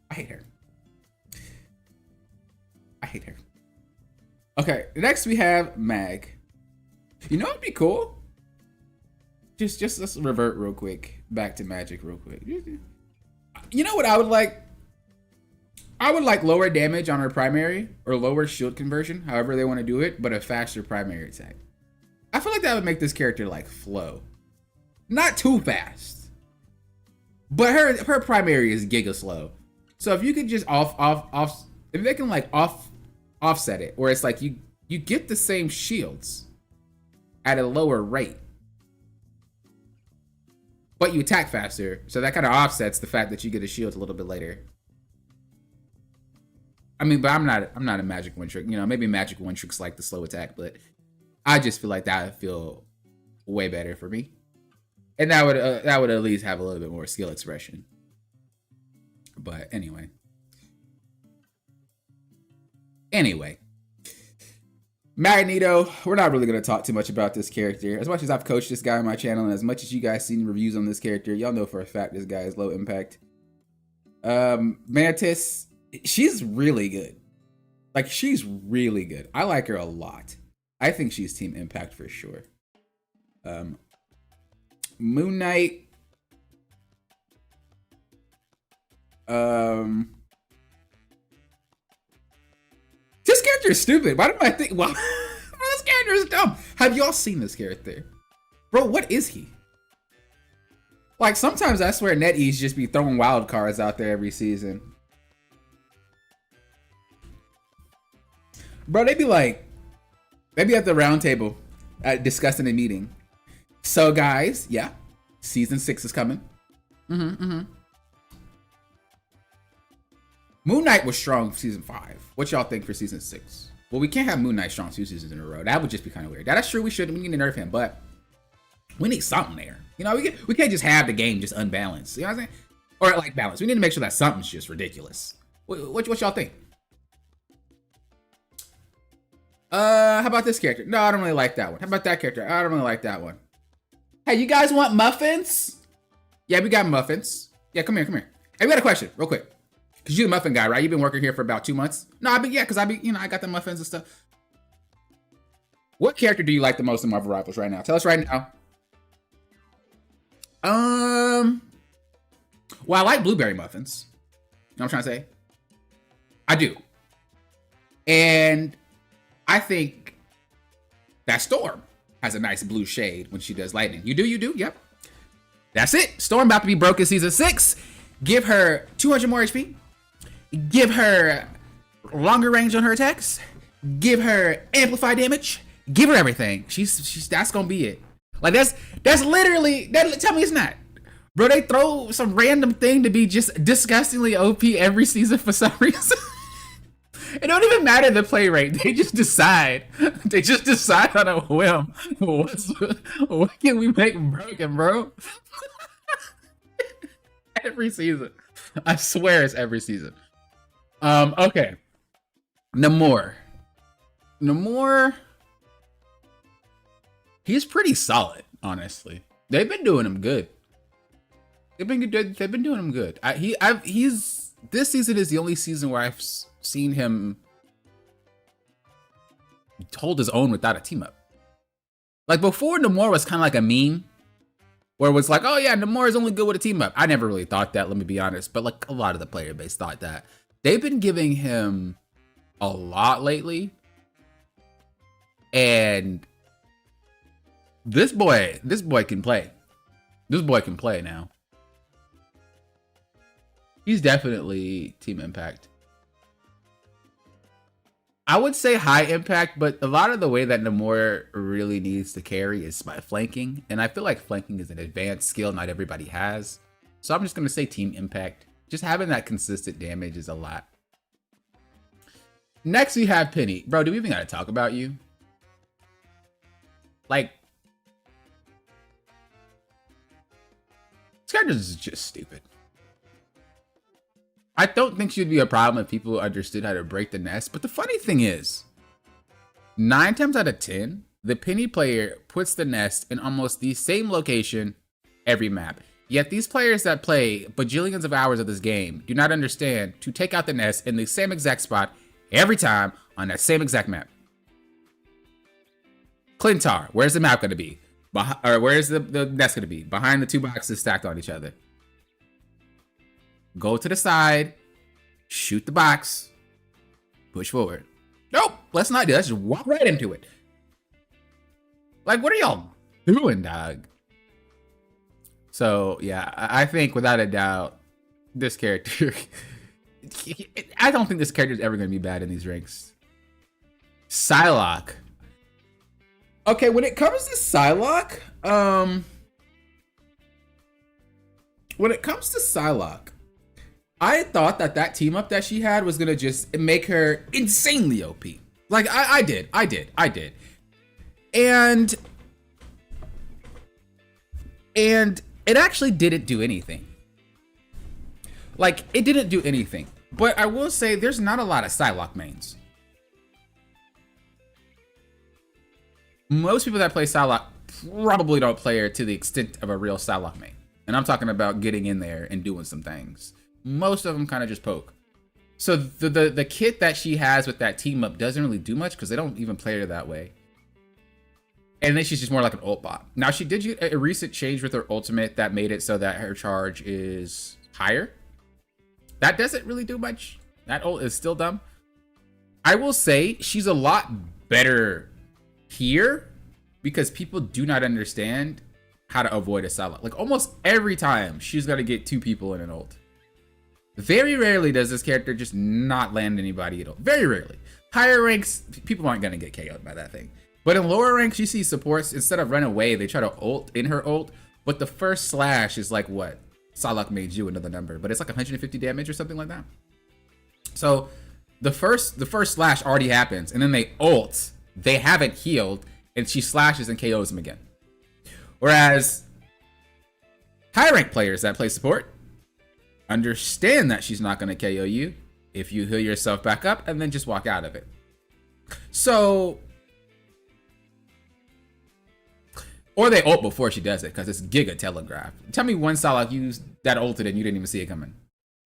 I hate her. I hate her. Okay, next we have Mag. You know what'd be cool? Just let's revert real quick back to Magic real quick. You know what I would like? I would like lower damage on her primary or lower shield conversion, however they want to do it, but a faster primary attack. I feel like that would make this character like flow. Not too fast. But her primary is giga slow. So if you could just if they can like offset it, where it's like you get the same shields at a lower rate, but you attack faster, so that kind of offsets the fact that you get a shield a little bit later. I mean, but I'm not a magic one trick. You know, maybe magic one tricks like the slow attack, but I just feel like that would feel way better for me, and that would at least have a little bit more skill expression. But anyway. Magneto, we're not really going to talk too much about this character. As much as I've coached this guy on my channel, and as much as you guys seen reviews on this character, y'all know for a fact this guy is low impact. Mantis, she's really good. Like, she's really good. I like her a lot. I think she's team impact for sure. Moon Knight. This character is stupid. Why did I think? Well, this character is dumb. Have y'all seen this character? Bro, what is he? Like, sometimes I swear NetEase just be throwing wild cards out there every season. Bro, they be at the round table discussing a meeting. So guys, yeah, season 6 is coming. Moon Knight was strong for season 5. What y'all think for season 6? Well, we can't have Moon Knight strong 2 seasons in a row. That would just be kind of weird. That's true. We need to nerf him, but we need something there. You know, we can't just have the game just unbalanced. You know what I'm saying? Or like balanced. We need to make sure that something's just ridiculous. What y'all think? How about this character? No, I don't really like that one. How about that character? I don't really like that one. Hey, you guys want muffins? Yeah, we got muffins. Yeah, come here, come here. Hey, we got a question, real quick. Cause you're the muffin guy, right? You've been working here for about 2 months. No, I got the muffins and stuff. What character do you like the most in Marvel Rivals right now? Tell us right now. Well, I like blueberry muffins. You know what I'm trying to say? I do. And I think that Storm has a nice blue shade when she does lightning. You do? Yep. That's it. Storm about to be broken season 6. Give her 200 more HP. Give her longer range on her attacks. Give her amplify damage. Give her everything. She's that's gonna be it. Like that's literally that. Tell me it's not, bro. They throw some random thing to be just disgustingly OP every season for some reason. It don't even matter the play rate. They just decide. They just decide on a whim. What can we make broken, bro? Every season. I swear it's every season. Okay. Namor. He's pretty solid, honestly. They've been doing him good. They've been doing him good. He's this season is the only season where I've seen him hold his own without a team up. Like before, Namor was kind of like a meme, where it was like, oh yeah, Namor is only good with a team up. I never really thought that, let me be honest. But like a lot of the player base thought that. They've been giving him a lot lately, and this boy can play. This boy can play now. He's definitely team impact. I would say high impact, but a lot of the way that Namor really needs to carry is by flanking. And I feel like flanking is an advanced skill not everybody has. So I'm just going to say team impact. Just having that consistent damage is a lot. Next we have Penny. Bro, do we even got to talk about you? Like, this character is just stupid. I don't think she'd be a problem if people understood how to break the nest. But the funny thing is, 9 times out of 10, the Penny player puts the nest in almost the same location every map. Yet these players that play bajillions of hours of this game do not understand to take out the nest in the same exact spot every time on that same exact map. Clintar, where's the map going to be? Or where's the nest going to be? Behind the 2 boxes stacked on each other. Go to the side, shoot the box, push forward. Nope, let's not do that. Let's just walk right into it. Like, what are y'all doing, dog? So, yeah, I think without a doubt, this character... I don't think this character is ever going to be bad in these ranks. Psylocke. Okay, when it comes to Psylocke, I thought that team up that she had was gonna just make her insanely OP. Like I did. And it actually didn't do anything. Like it didn't do anything. But I will say there's not a lot of Psylocke mains. Most people that play Psylocke probably don't play her to the extent of a real Psylocke main. And I'm talking about getting in there and doing some things. Most of them kind of just poke. So the kit that she has with that team up doesn't really do much because they don't even play her that way. And then she's just more like an ult bot. Now she did get a recent change with her ultimate that made it so that her charge is higher. That doesn't really do much. That ult is still dumb. I will say she's a lot better here because people do not understand how to avoid a Psylocke. Like almost every time she's got to get 2 people in an ult. Very rarely does this character just not land anybody at all. Very rarely. Higher ranks, people aren't going to get KO'd by that thing. But in lower ranks, you see supports, instead of run away, they try to ult in her ult. But the first slash is like what? Psylocke made you another number. But it's like 150 damage or something like that. So the first slash already happens. And then they ult. They haven't healed. And she slashes and KOs them again. Whereas high rank players that play support understand that she's not going to KO you if you heal yourself back up and then just walk out of it. So, or they ult before she does it because it's Giga Telegraph. Tell me one Sylock used that ulted and you didn't even see it coming.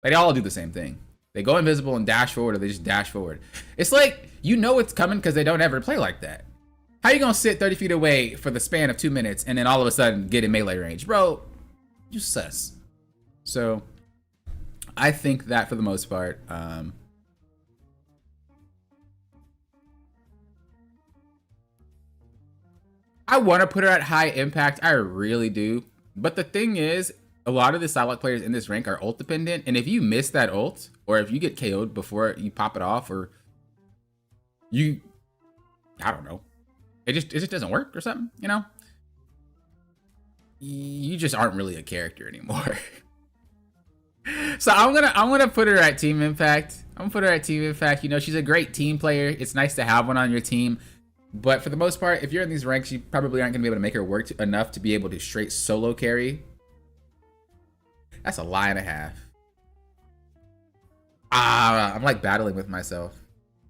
Like, they all do the same thing. They go invisible and dash forward, or they just dash forward. It's like, you know it's coming because they don't ever play like that. How you gonna sit 30 feet away for the span of 2 minutes and then all of a sudden get in melee range? Bro, you sus. So, I think that for the most part, I want to put her at high impact. I really do. But the thing is, a lot of the Sylock players in this rank are ult dependent. And if you miss that ult, or if you get KO'd before you pop it off, or you, I don't know, it just doesn't work or something, you know? You just aren't really a character anymore. So I'm gonna put her at team impact. I'm gonna put her at team impact. You know, she's a great team player. It's nice to have one on your team. But for the most part, if you're in these ranks, you probably aren't gonna be able to make her work enough to be able to straight solo carry. That's a lie and a half. I'm like battling with myself.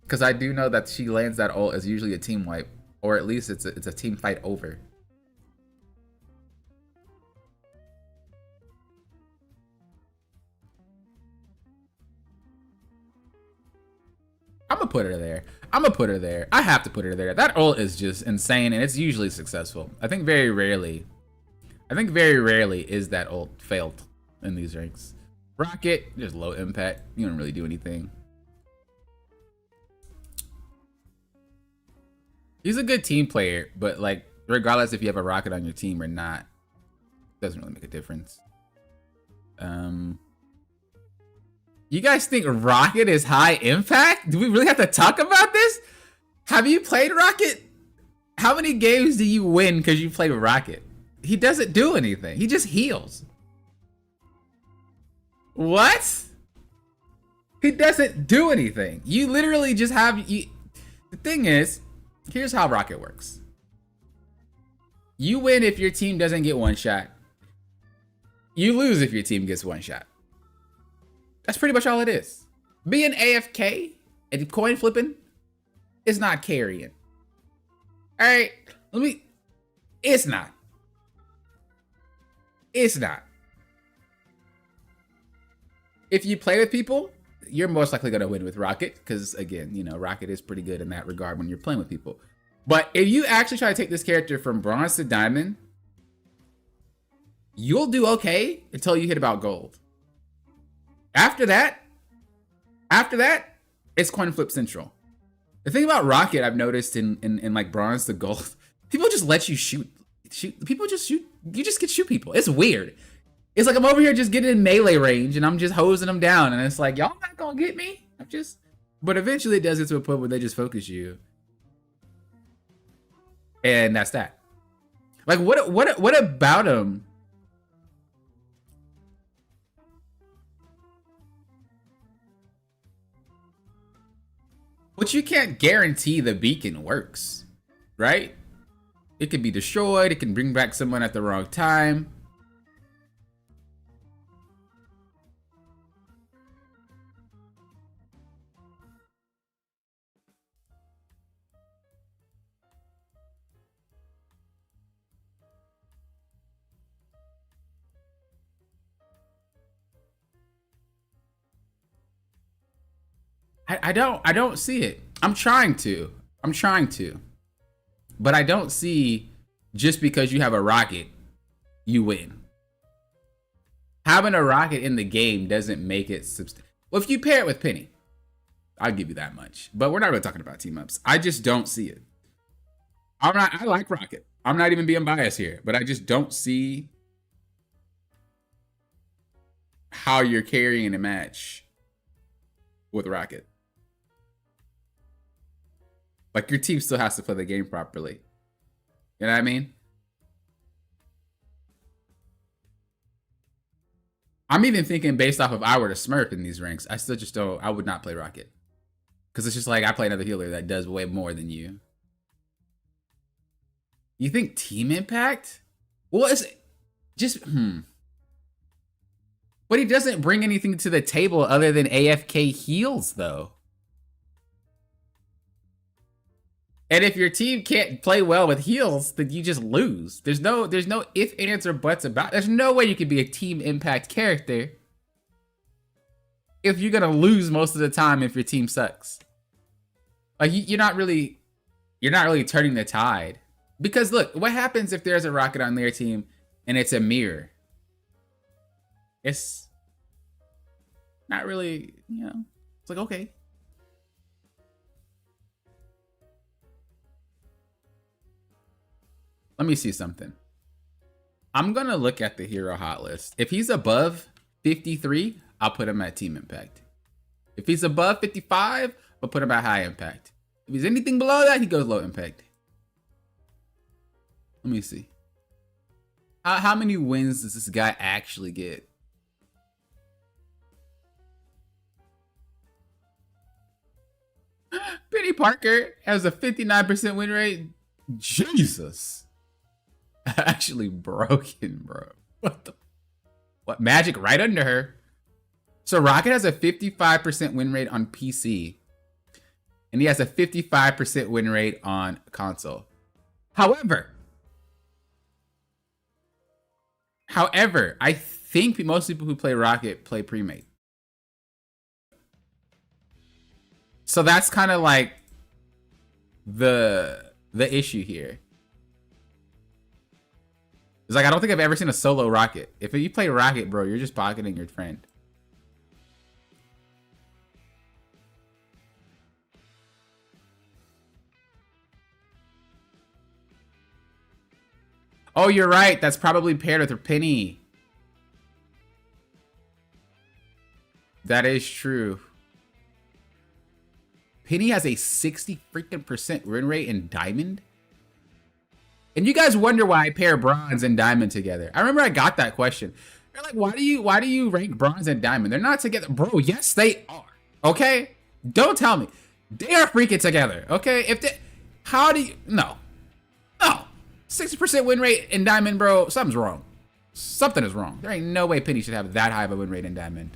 Because I do know that she lands that ult as usually a team wipe. Or at least it's a team fight over. I'm gonna put her there. I'm gonna put her there. I have to put her there. That ult is just insane, and it's usually successful. I think very rarely is that ult failed in these ranks. Rocket, just low impact. You don't really do anything. He's a good team player, but like, regardless if you have a Rocket on your team or not, doesn't really make a difference. You guys think Rocket is high impact? Do we really have to talk about this? Have you played Rocket? How many games do you win because you played Rocket? He doesn't do anything. He just heals. What? He doesn't do anything. You literally just have... The thing is, here's how Rocket works. You win if your team doesn't get one shot. You lose if your team gets one shot. That's pretty much all it is. Being AFK and coin flipping is not carrying. All right, it's not. It's not. If you play with people, you're most likely gonna win with Rocket, because again, you know, Rocket is pretty good in that regard when you're playing with people. But if you actually try to take this character from bronze to diamond, you'll do okay until you hit about gold. After that, it's coin flip central. The thing about Rocket I've noticed in like bronze to gold, people just let you shoot. People just shoot. You just get shoot people. It's weird. It's like I'm over here just getting in melee range and I'm just hosing them down, and it's like, y'all not gonna get me. But eventually it does get to a point where they just focus you, and that's that. Like what about him? But you can't guarantee the beacon works, right? It can be destroyed. It can bring back someone at the wrong time. I don't see it. I'm trying to. But I don't see just because you have a Rocket, you win. Having a Rocket in the game doesn't make it well, if you pair it with Penny, I'll give you that much. But we're not really talking about team ups. I just don't see it. I like Rocket. I'm not even being biased here, but I just don't see how you're carrying a match with Rocket. Like, your team still has to play the game properly. You know what I mean? I'm even thinking based off of I were to Smurf in these ranks, I still just don't, I would not play Rocket. Because it's just like, I play another healer that does way more than you. You think team impact? Well, it's just, But he doesn't bring anything to the table other than AFK heals, though. And if your team can't play well with heals, then you just lose. There's no if, ands, or buts about it. There's no way you can be a team impact character if you're gonna lose most of the time if your team sucks. Like you're not really turning the tide. Because look, what happens if there's a Rocket on their team and it's a mirror? It's not really, it's like, okay. Let me see something. I'm going to look at the hero hot list. If he's above 53, I'll put him at team impact. If he's above 55, I'll put him at high impact. If he's anything below that, he goes low impact. Let me see. How many wins does this guy actually get? Penny Parker has a 59% win rate. Jesus. Actually broken, bro. What? Magic right under her. So Rocket has a 55% win rate on PC. And he has a 55% win rate on console. However, I think most people who play Rocket play pre-made. So that's kind of like the issue here. It's like, I don't think I've ever seen a solo Rocket. If you play Rocket, bro, you're just pocketing your friend. Oh, you're right. That's probably paired with her Penny. That is true. Penny has a 60% win rate in Diamond. And you guys wonder why I pair Bronze and Diamond together. I remember I got that question. They're like, why do you rank Bronze and Diamond? They're not together. Bro, yes, they are. Okay? Don't tell me. They are freaking together. Okay? How do you... No. 60% win rate in Diamond, bro. Something's wrong. Something is wrong. There ain't no way Penny should have that high of a win rate in Diamond.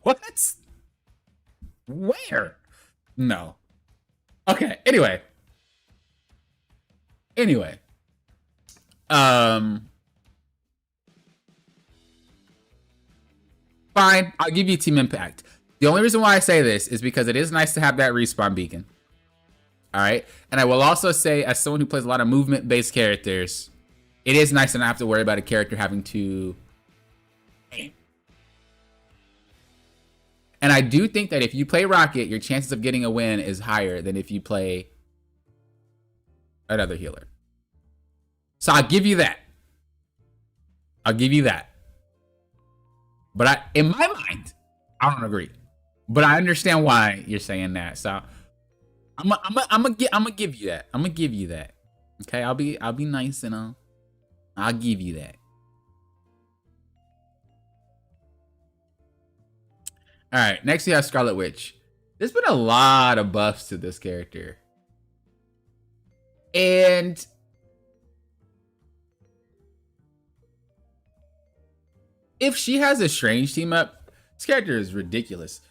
What? Where? No. Okay, anyway. Fine, I'll give you team impact. The only reason why I say this is because it is nice to have that respawn beacon. All right, and I will also say, as someone who plays a lot of movement-based characters, it is nice to not have to worry about a character having to aim. And I do think that if you play Rocket, your chances of getting a win is higher than if you play another healer. So I'll give you that. But in my mind, I don't agree. But I understand why you're saying that. So I'm gonna give you that. I'm gonna give you that. Okay, I'll be nice and I'll give you that. All right, next we have Scarlet Witch. There's been a lot of buffs to this character. And if she has a Strange team up, this character is ridiculous.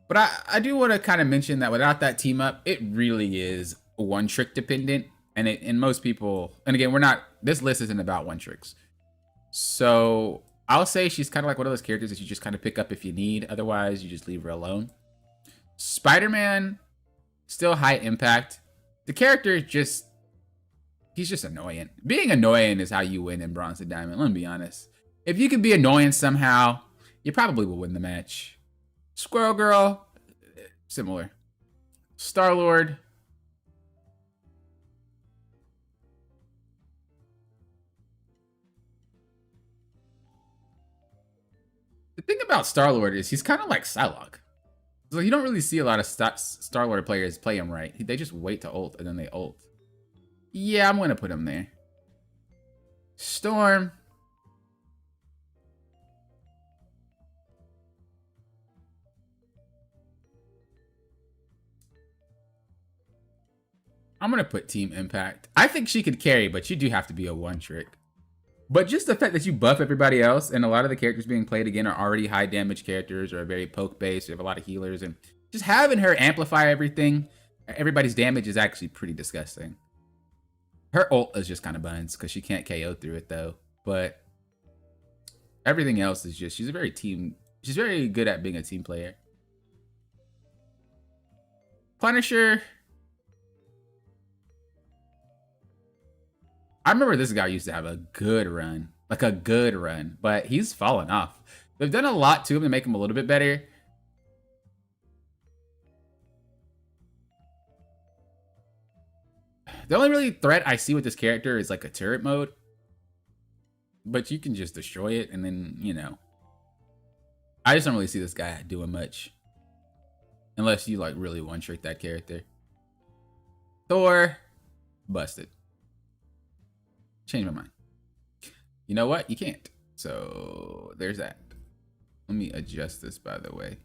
But I do want to kind of mention that without that team up, it really is one trick dependent. And most people, and again, this list isn't about one tricks. So I'll say she's kind of like one of those characters that you just kind of pick up if you need. Otherwise, you just leave her alone. Spider-Man, still high impact. The character is he's just annoying. Being annoying is how you win in Bronze and Diamond, let me be honest. If you can be annoying somehow, you probably will win the match. Squirrel Girl, similar. Star-Lord. The thing about Star-Lord is he's kind of like Psylocke. So you don't really see a lot of Star-Lord players play him right. They just wait to ult, and then they ult. Yeah, I'm going to put him there. Storm. I'm going to put Team Impact. I think she could carry, but you do have to be a one trick. But just the fact that you buff everybody else, and a lot of the characters being played again are already high damage characters or very poke based. You have a lot of healers, and just having her amplify everything Everybody's damage is actually pretty disgusting. Her ult is just kind of buns because she can't KO through it though. But everything else is just, she's very good at being a team player. Punisher. I remember this guy used to have a good run. Like a good run. But he's fallen off. They've done a lot to him to make him a little bit better. The only really threat I see with this character is like a turret mode. But you can just destroy it and then, you know. I just don't really see this guy doing much. Unless you like really one-trick that character. Thor. Busted. Change my mind. You know what? You can't. So there's that. Let me adjust this, by the way.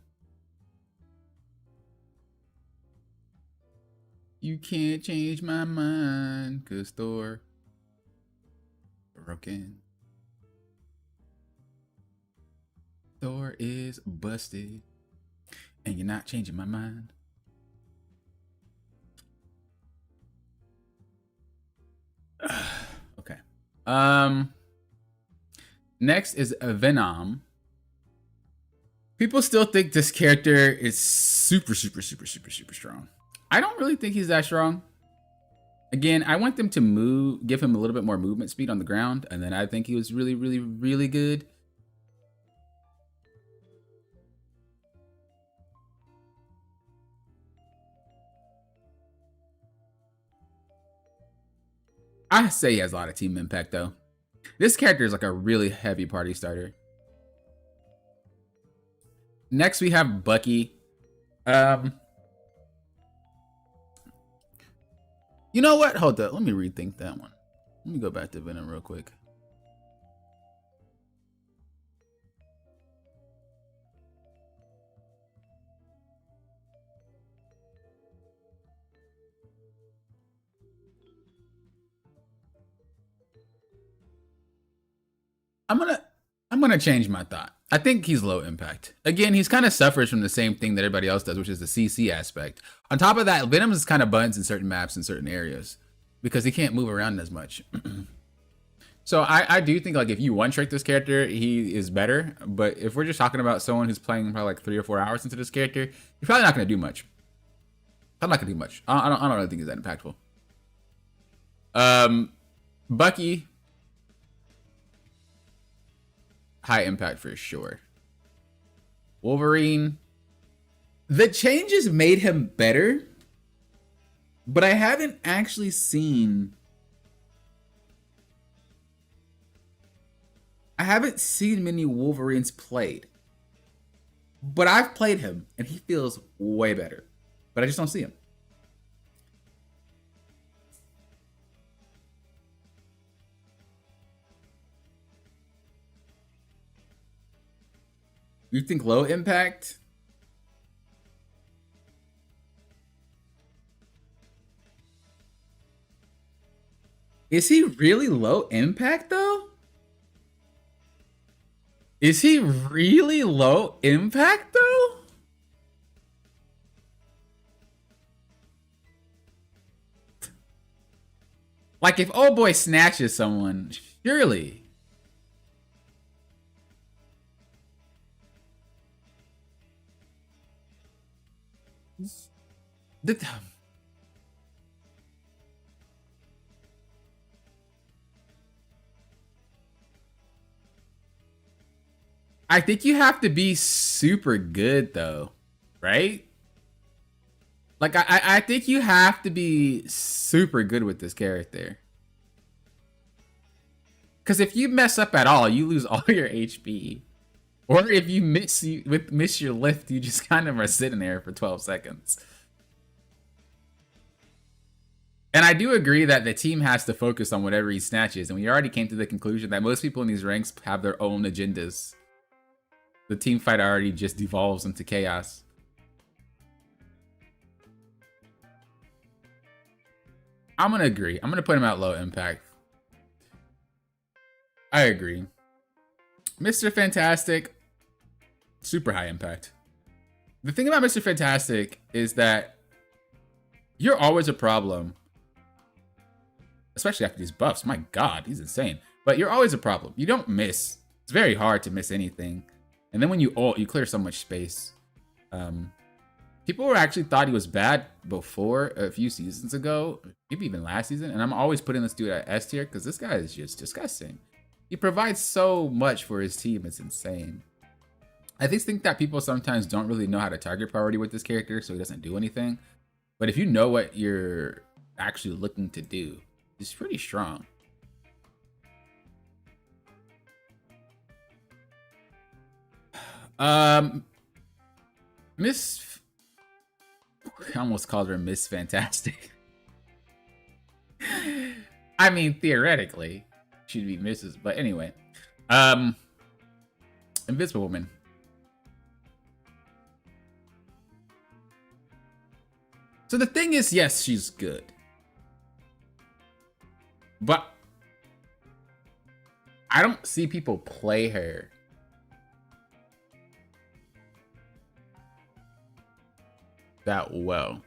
You can't change my mind, cause Thor broken. Thor is busted, and you're not changing my mind. Okay. Next is Venom. People still think this character is super strong. I don't really think he's that strong. Again, I want them to give him a little bit more movement speed on the ground, and then I think he was really good. I say he has a lot of team impact though. This character is like a really heavy party starter. Next we have Bucky. You know what? Hold up. Let me rethink that one. Let me go back to Venom real quick. I'm gonna change my thought. I think he's low impact. Again, he's kind of suffers from the same thing that everybody else does, which is the CC aspect. On top of that, Venom is kind of buns in certain maps in certain areas because he can't move around as much. So I do think like if you one-trick this character, he is better. But if we're just talking about someone who's playing probably like 3 or 4 hours into this character, you're probably not gonna do much. I'm not gonna do much. I don't really think he's that impactful. Bucky. High impact for sure. Wolverine. The changes made him better, but I haven't actually seen... I haven't seen many Wolverines played. But I've played him, and he feels way better. But I just don't see him. You think low impact? Is he really low impact though? Is he really low impact though? Like if old boy snatches someone, surely. I think you have to be super good though, right? Like I think you have to be super good with this character. Because if you mess up at all, you lose all your HP. Or if you miss your lift, you just kind of are sitting there for 12 seconds. And I do agree that the team has to focus on whatever he snatches. And we already came to the conclusion that most people in these ranks have their own agendas. The team fight already just devolves into chaos. I'm going to agree. I'm going to put him at low impact. I agree. Mr. Fantastic, super high impact. The thing about Mr. Fantastic is that You're always a problem. Especially after these buffs. My god, he's insane. But you're always a problem. You don't miss. It's very hard to miss anything. And then when you ult, you clear so much space. People were actually thought he was bad before, a few seasons ago, maybe even last season. And I'm always putting this dude at S tier because this guy is just disgusting. He provides so much for his team. It's insane. I just think that people sometimes don't really know how to target priority with this character, so he doesn't do anything. But if you know what you're actually looking to do, he's pretty strong. Miss, I almost called her Miss Fantastic. I mean, theoretically, she'd be Mrs. But anyway, Invisible Woman. So the thing is, yes, she's good. But I don't see people play her that well.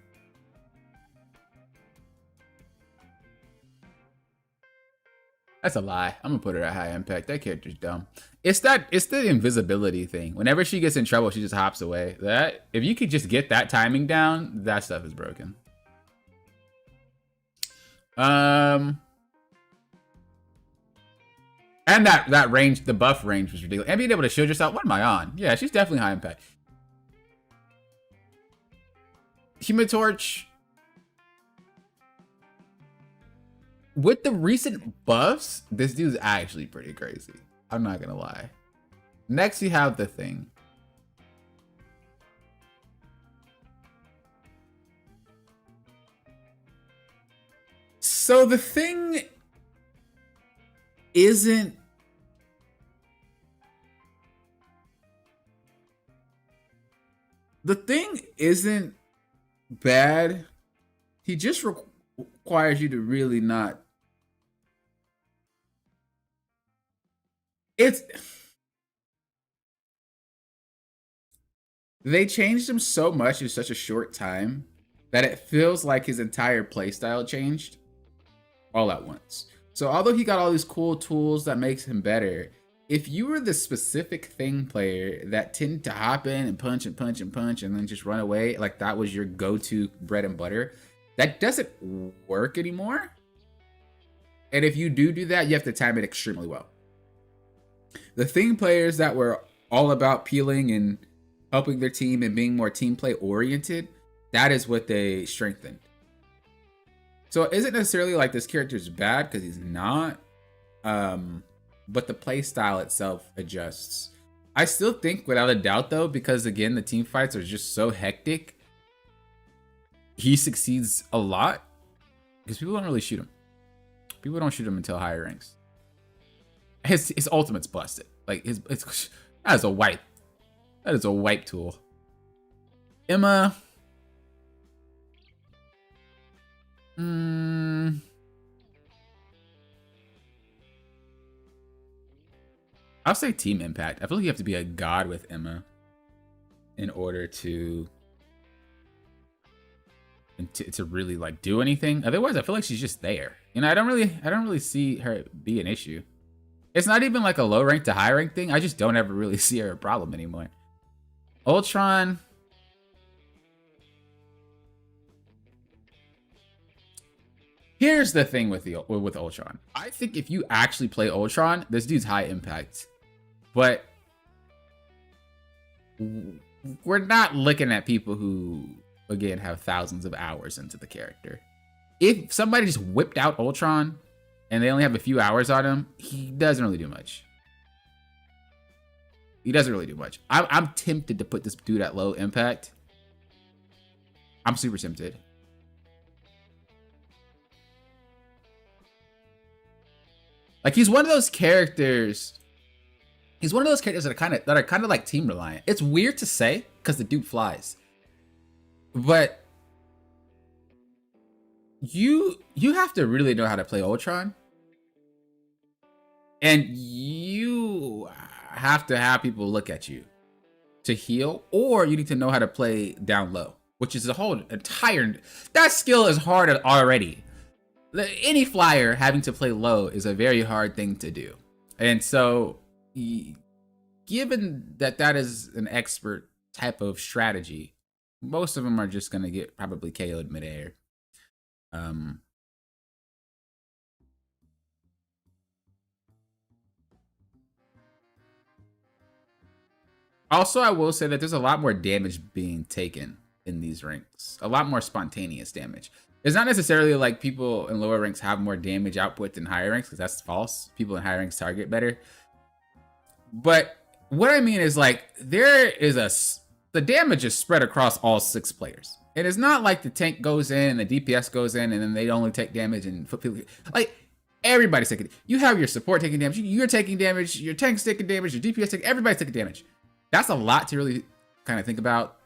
That's a lie. I'm gonna put her at high impact. That character's dumb. It's the invisibility thing. Whenever she gets in trouble, she just hops away. That, if you could just get that timing down, that stuff is broken. And that range, the buff range was ridiculous. And being able to shield yourself. What am I on? Yeah, she's definitely high impact. Human Torch. With the recent buffs, this dude's actually pretty crazy. I'm not gonna lie. Next, you have the Thing. So the Thing isn't... The Thing isn't bad. He just requires you to really not... They changed him so much in such a short time that it feels like his entire playstyle changed all at once. So although he got all these cool tools that makes him better, if you were the specific Thing player that tended to hop in and punch and punch and punch and then just run away, like that was your go-to bread and butter, that doesn't work anymore. And if you do that, you have to time it extremely well. The Thing players that were all about peeling and helping their team and being more team play oriented, that is what they strengthened. So it isn't necessarily like this character's bad, because he's not. But the play style itself adjusts. I still think, without a doubt though, because again, the team fights are just so hectic, he succeeds a lot because people don't really shoot him. People don't shoot him until higher ranks. His ultimate's busted. Like that is a wipe. That is a wipe tool. Emma. I'll say team impact. I feel like you have to be a god with Emma in order to really like do anything. Otherwise, I feel like she's just there. You know, I don't really see her be an issue. It's not even like a low rank to high rank thing. I just don't ever really see her a problem anymore. Ultron. Here's the thing with Ultron. I think if you actually play Ultron, this dude's high impact. But we're not looking at people who, again, have thousands of hours into the character. If somebody just whipped out Ultron and they only have a few hours on him, he doesn't really do much. He doesn't really do much. I'm tempted to put this dude at low impact. I'm super tempted. Like, he's one of those characters. He's one of those characters that are kind of like team reliant. It's weird to say because the dude flies, but you have to really know how to play Ultron, and you have to have people look at you to heal, or you need to know how to play down low. which is a whole entire, that skill is hard already. Any flyer having to play low is a very hard thing to do. And so given that that is an expert type of strategy, most of them are just going to get probably KO'd midair. Also, I will say that there's a lot more damage being taken in these ranks. A lot more spontaneous damage. It's not necessarily like people in lower ranks have more damage output than higher ranks, because that's false. People in higher ranks target better. But what I mean is, like, there is the damage is spread across all 6 players. And it's not like the tank goes in and the DPS goes in and then they only take damage and people, like, everybody's taking, you have your support taking damage, you're taking damage, your tank's taking damage, your DPS taking, everybody's taking damage. That's a lot to really kind of think about,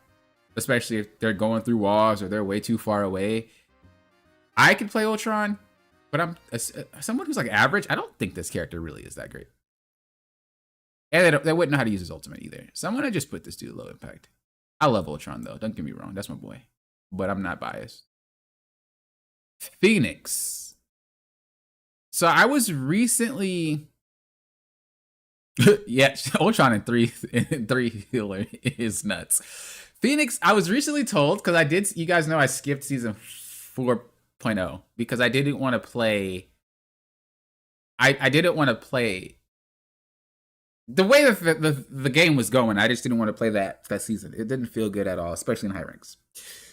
especially if they're going through walls or they're way too far away. I could play Ultron, but I'm someone who's like average. I don't think this character really is that great. And they wouldn't know how to use his ultimate either. So I'm gonna just put this dude low impact. I love Ultron though, don't get me wrong, that's my boy. But I'm not biased. Phoenix. So I was recently yeah, Ultron in 3 healer is nuts. Phoenix, I was recently told, because you guys know I skipped season 4.0 because I didn't want to play. I didn't want to play the way that the game was going. I just didn't want to play that season. It didn't feel good at all, especially in high ranks.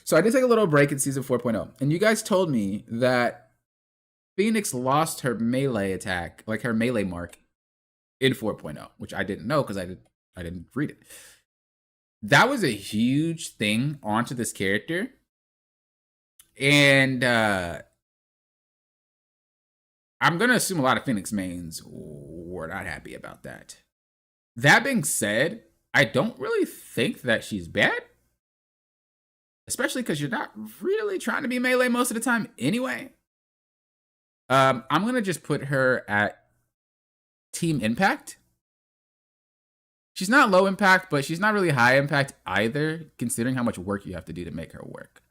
So I did take a little break in season 4.0, and you guys told me that Phoenix lost her melee attack, like her melee mark, in 4.0, which I didn't know because I didn't read it. That was a huge thing onto this character. And I'm going to assume a lot of Phoenix mains were not happy about that. That being said, I don't really think that she's bad. Especially because you're not really trying to be melee most of the time anyway. I'm going to just put her at team impact. She's not low impact, but she's not really high impact either, considering how much work you have to do to make her work.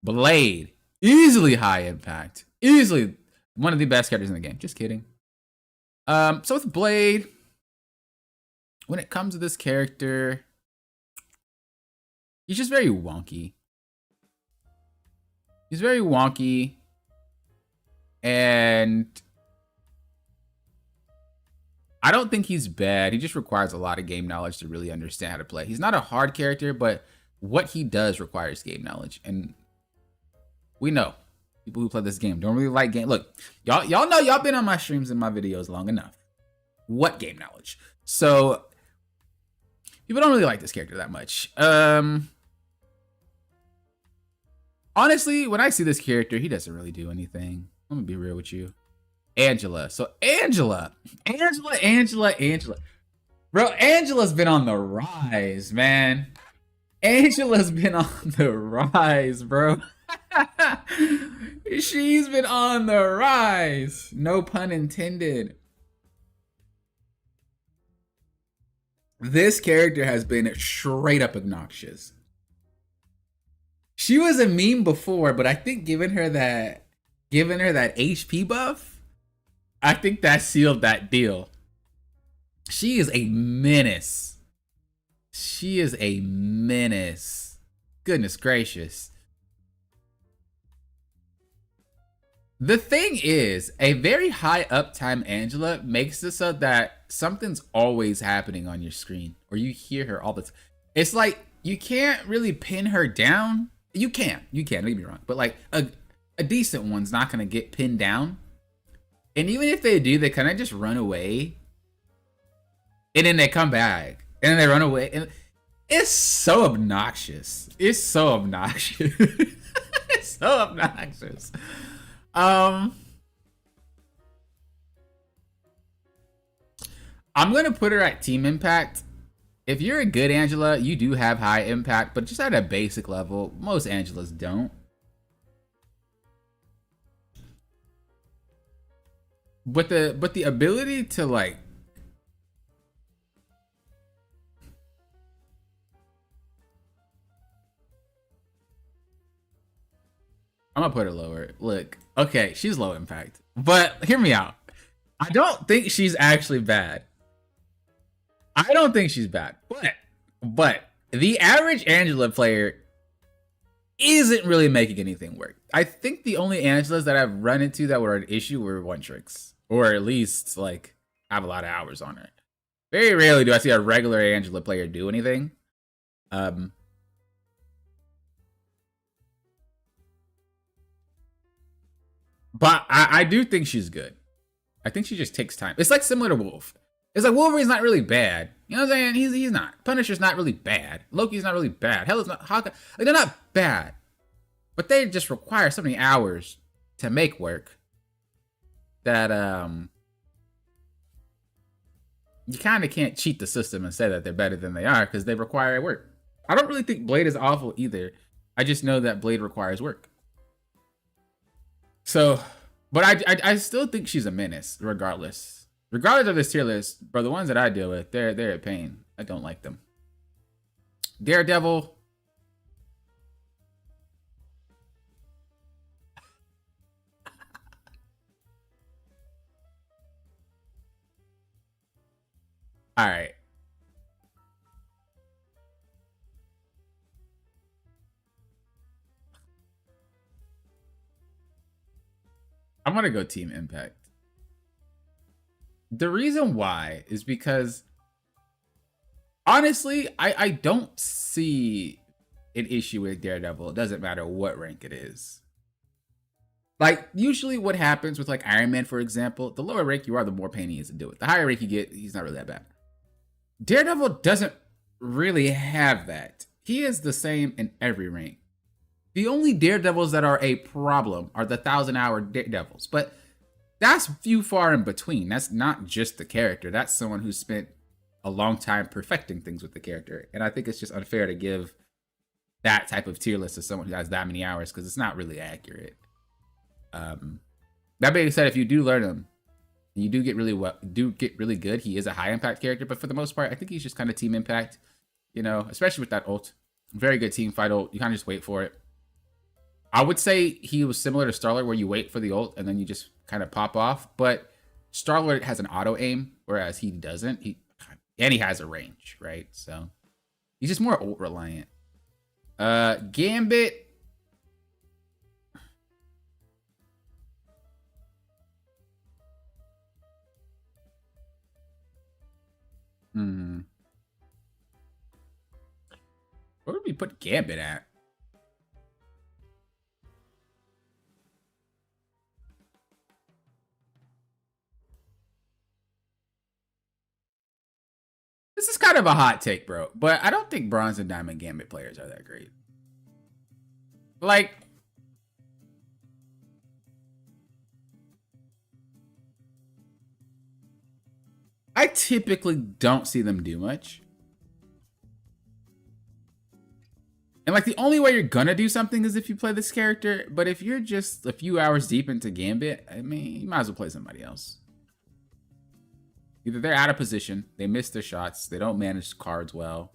Blade, easily high impact, easily one of the best characters in the game. Just kidding. So with Blade, when it comes to this character, he's just very wonky. He's very wonky, and I don't think he's bad. He just requires a lot of game knowledge to really understand how to play. He's not a hard character, but what he does requires game knowledge. And we know people who play this game don't really like game. Look, y'all know y'all been on my streams and my videos long enough. What game knowledge? So people don't really like this character that much. Honestly, when I see this character, he doesn't really do anything. I'm gonna be real with you. Angela. So Angela. Bro, Angela's been on the rise, man. Angela's been on the rise, bro. She's been on the rise. No pun intended. This character has been straight up obnoxious. She was a meme before, but I think given her that HP buff, I think that sealed that deal. She is a menace. She is a menace. Goodness gracious. The thing is, a very high uptime Angela makes it so that something's always happening on your screen, or you hear her all the time. It's like you can't really pin her down. You can, don't get me wrong, but like a decent one's not gonna get pinned down. And even if they do, they kind of just run away. And then they come back. And then they run away. And it's so obnoxious. It's so obnoxious. It's so obnoxious. I'm going to put her at team impact. If you're a good Angela, you do have high impact. But just at a basic level, most Angelas don't. But the ability to like I'm gonna put her lower. Look, okay, she's low impact, but hear me out. I don't think she's actually bad. I don't think she's bad, but the average Angela player isn't really making anything work. I think the only Angelas that I've run into that were an issue were one tricks, or at least like have a lot of hours on her. Very rarely do I see a regular Angela player do anything. But I do think she's good. I think she just takes time. It's like similar to Wolf. It's like Wolverine's not really bad. You know what I'm saying? He's not. Punisher's not really bad. Loki's not really bad. Hell is not. Hawkeye. Like, they're not bad. But they just require so many hours to make work that you kind of can't cheat the system and say that they're better than they are because they require work. I don't really think Blade is awful either. I just know that Blade requires work. So, but I still think she's a menace regardless. Regardless of this tier list, bro, the ones that I deal with, they're a pain. I don't like them. Daredevil. All right. I'm gonna go Team Impact. The reason why is because honestly, I don't see an issue with Daredevil. It doesn't matter what rank it is. Like, usually what happens with like Iron Man, for example, the lower rank you are, the more pain he is to do it. The higher rank you get, he's not really that bad. Daredevil doesn't really have that. He is the same in every rank. The only Daredevils that are a problem are the 1,000-hour Daredevils, but that's few far in between. That's not just the character. That's someone who spent a long time perfecting things with the character. And I think it's just unfair to give that type of tier list to someone who has that many hours because it's not really accurate. That being said, if you do learn him, you do get really good. He is a high impact character, but for the most part, I think he's just kind of team impact. You know, especially with that ult, very good team fight ult. You kind of just wait for it. I would say he was similar to Star-Lord, where you wait for the ult and then you just kind of pop off. But Star-Lord has an auto aim, whereas he doesn't. He has a range, right? So he's just more ult reliant. Gambit. Where would we put Gambit at? This is kind of a hot take, bro, but I don't think Bronze and Diamond Gambit players are that great. Like, I typically don't see them do much. And like the only way you're gonna do something is if you play this character, but if you're just a few hours deep into Gambit, I mean, you might as well play somebody else. Either they're out of position, they miss their shots, they don't manage cards well.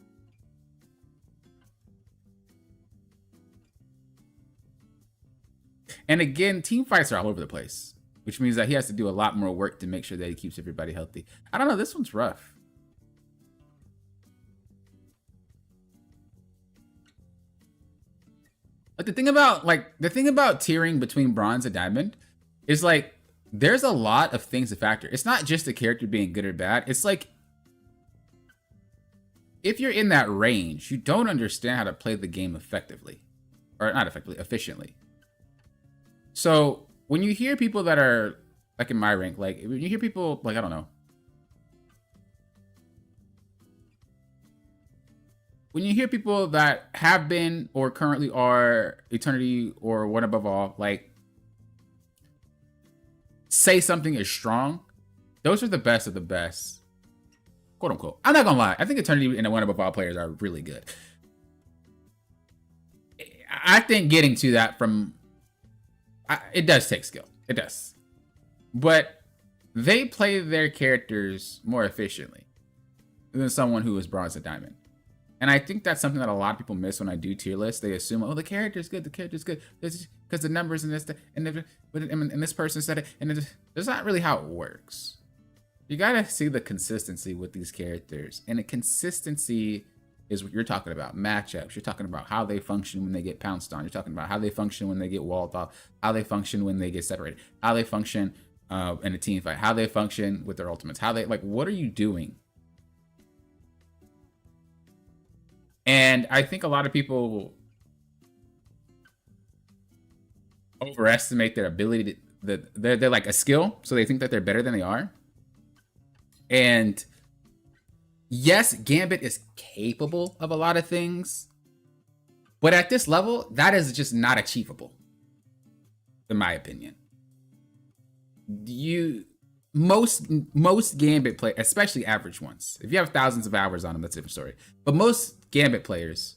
And again, team fights are all over the place, which means that he has to do a lot more work to make sure that he keeps everybody healthy. I don't know, this one's rough. Like the thing about tiering between Bronze and Diamond is like there's a lot of things to factor. It's not just the character being good or bad. It's like if you're in that range, you don't understand how to play the game effectively. Or not effectively, efficiently. So when you hear people that are like in my rank, like when you hear people like, I don't know. When you hear people that have been or currently are Eternity or One Above All, like say something is strong, those are the best of the best, quote unquote. I'm not gonna lie, I think Eternity and the One Above All players are really good. I think getting to that it does take skill, it does, but they play their characters more efficiently than someone who is Bronze and Diamond. And I think that's something that a lot of people miss when I do tier lists. They assume, oh, the character's good, because the numbers and this, and this person said it, and that's not really how it works. You gotta see the consistency with these characters, and the consistency is what you're talking about. Matchups. You're talking about how they function when they get pounced on. You're talking about how they function when they get walled off. How they function when they get separated. How they function in a team fight. How they function with their ultimates. How they what are you doing? And I think a lot of people overestimate their ability to, they're like a skill, so they think that they're better than they are. And yes, Gambit is capable of a lot of things, but at this level, that is just not achievable, in my opinion. Most Gambit play, especially average ones, if you have thousands of hours on them, that's a different story. But most Gambit players,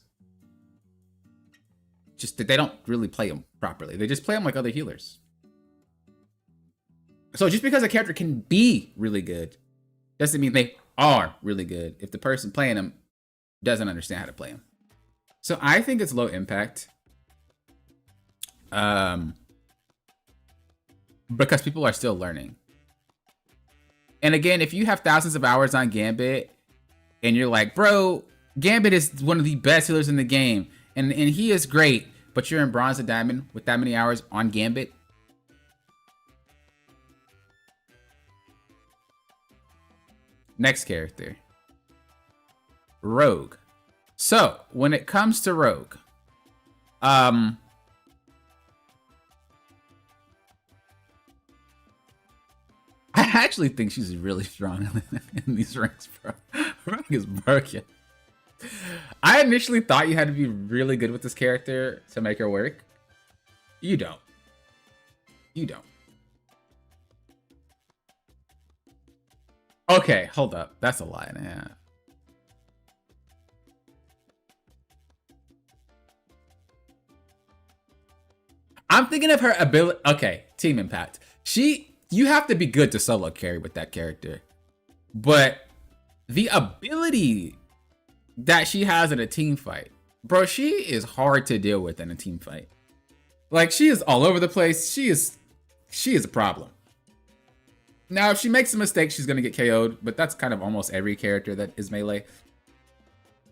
just they don't really play them properly. They just play them like other healers. So just because a character can be really good doesn't mean they are really good if the person playing them doesn't understand how to play them. So I think it's low impact. Because people are still learning. And again, if you have thousands of hours on Gambit and you're like, bro, Gambit is one of the best healers in the game and he is great, but you're in Bronze and Diamond with that many hours on Gambit, next character, Rogue. So when it comes to Rogue, I actually think she's really strong in these ranks, bro. Rogue is broken. I initially thought you had to be really good with this character to make her work. You don't. You don't. Okay, hold up. That's a lie and a half. I'm thinking of her ability. Okay, team impact. You have to be good to solo carry with that character. But the ability that she has in a team fight, bro, she is hard to deal with in a team fight. Like, she is all over the place. She is a problem. Now, if she makes a mistake, she's going to get KO'd, but that's kind of almost every character that is melee.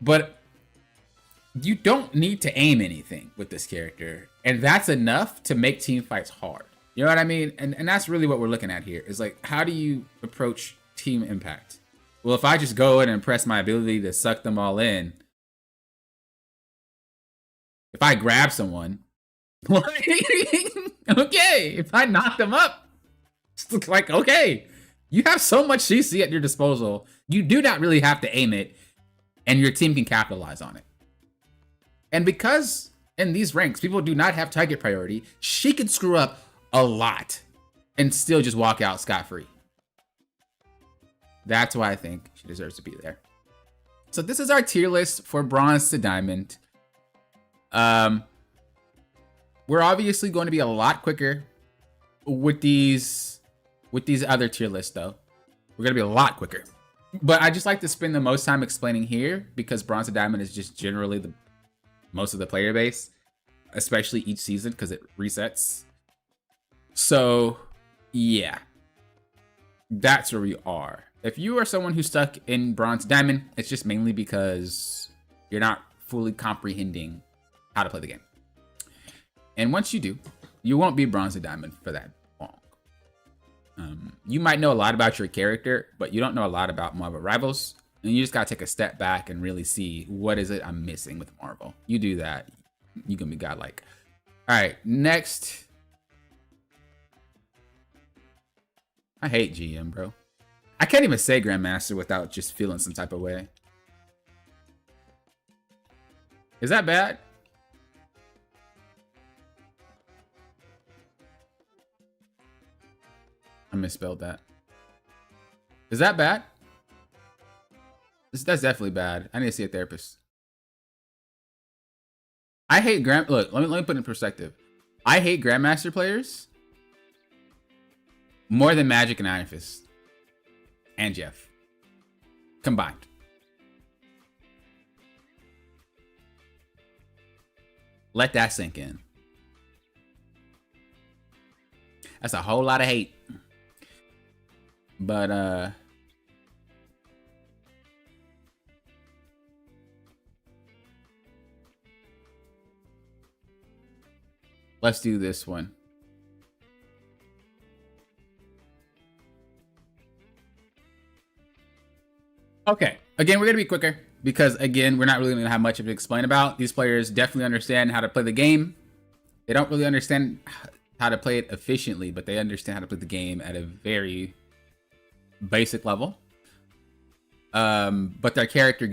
But you don't need to aim anything with this character, and that's enough to make team fights hard. You know what I mean? And that's really what we're looking at here, is like, how do you approach team impact? Well, if I just go in and press my ability to suck them all in, if I grab someone, okay, if I knock them up, it's like, okay, you have so much CC at your disposal. You do not really have to aim it, and your team can capitalize on it. And because in these ranks, people do not have target priority, she can screw up a lot and still just walk out scot-free. That's why I think she deserves to be there. So this is our tier list for Bronze to Diamond. We're obviously going to be a lot quicker with these other tier lists, though. We're going to be a lot quicker. But I just like to spend the most time explaining here because Bronze to Diamond is just generally the most of the player base, especially each season because it resets. So, yeah. That's where we are. If you are someone who's stuck in Bronze Diamond, it's just mainly because you're not fully comprehending how to play the game. And once you do, you won't be Bronze to Diamond for that long. You might know a lot about your character, but you don't know a lot about Marvel Rivals. And you just gotta take a step back and really see what is it I'm missing with Marvel. You do that, you're gonna be godlike. All right, next. I hate GM, bro. I can't even say Grandmaster without just feeling some type of way. Is that bad? I misspelled that. Is that bad? That's definitely bad. I need to see a therapist. I hate Look, let me put it in perspective. I hate Grandmaster players more than Magic and Iron Fist. And Jeff. Combined. Let that sink in. That's a whole lot of hate. But let's do this one. Okay, again, we're gonna be quicker because again, we're not really gonna have much to explain about. These players definitely understand how to play the game. They don't really understand how to play it efficiently, but they understand how to play the game at a very basic level. But their character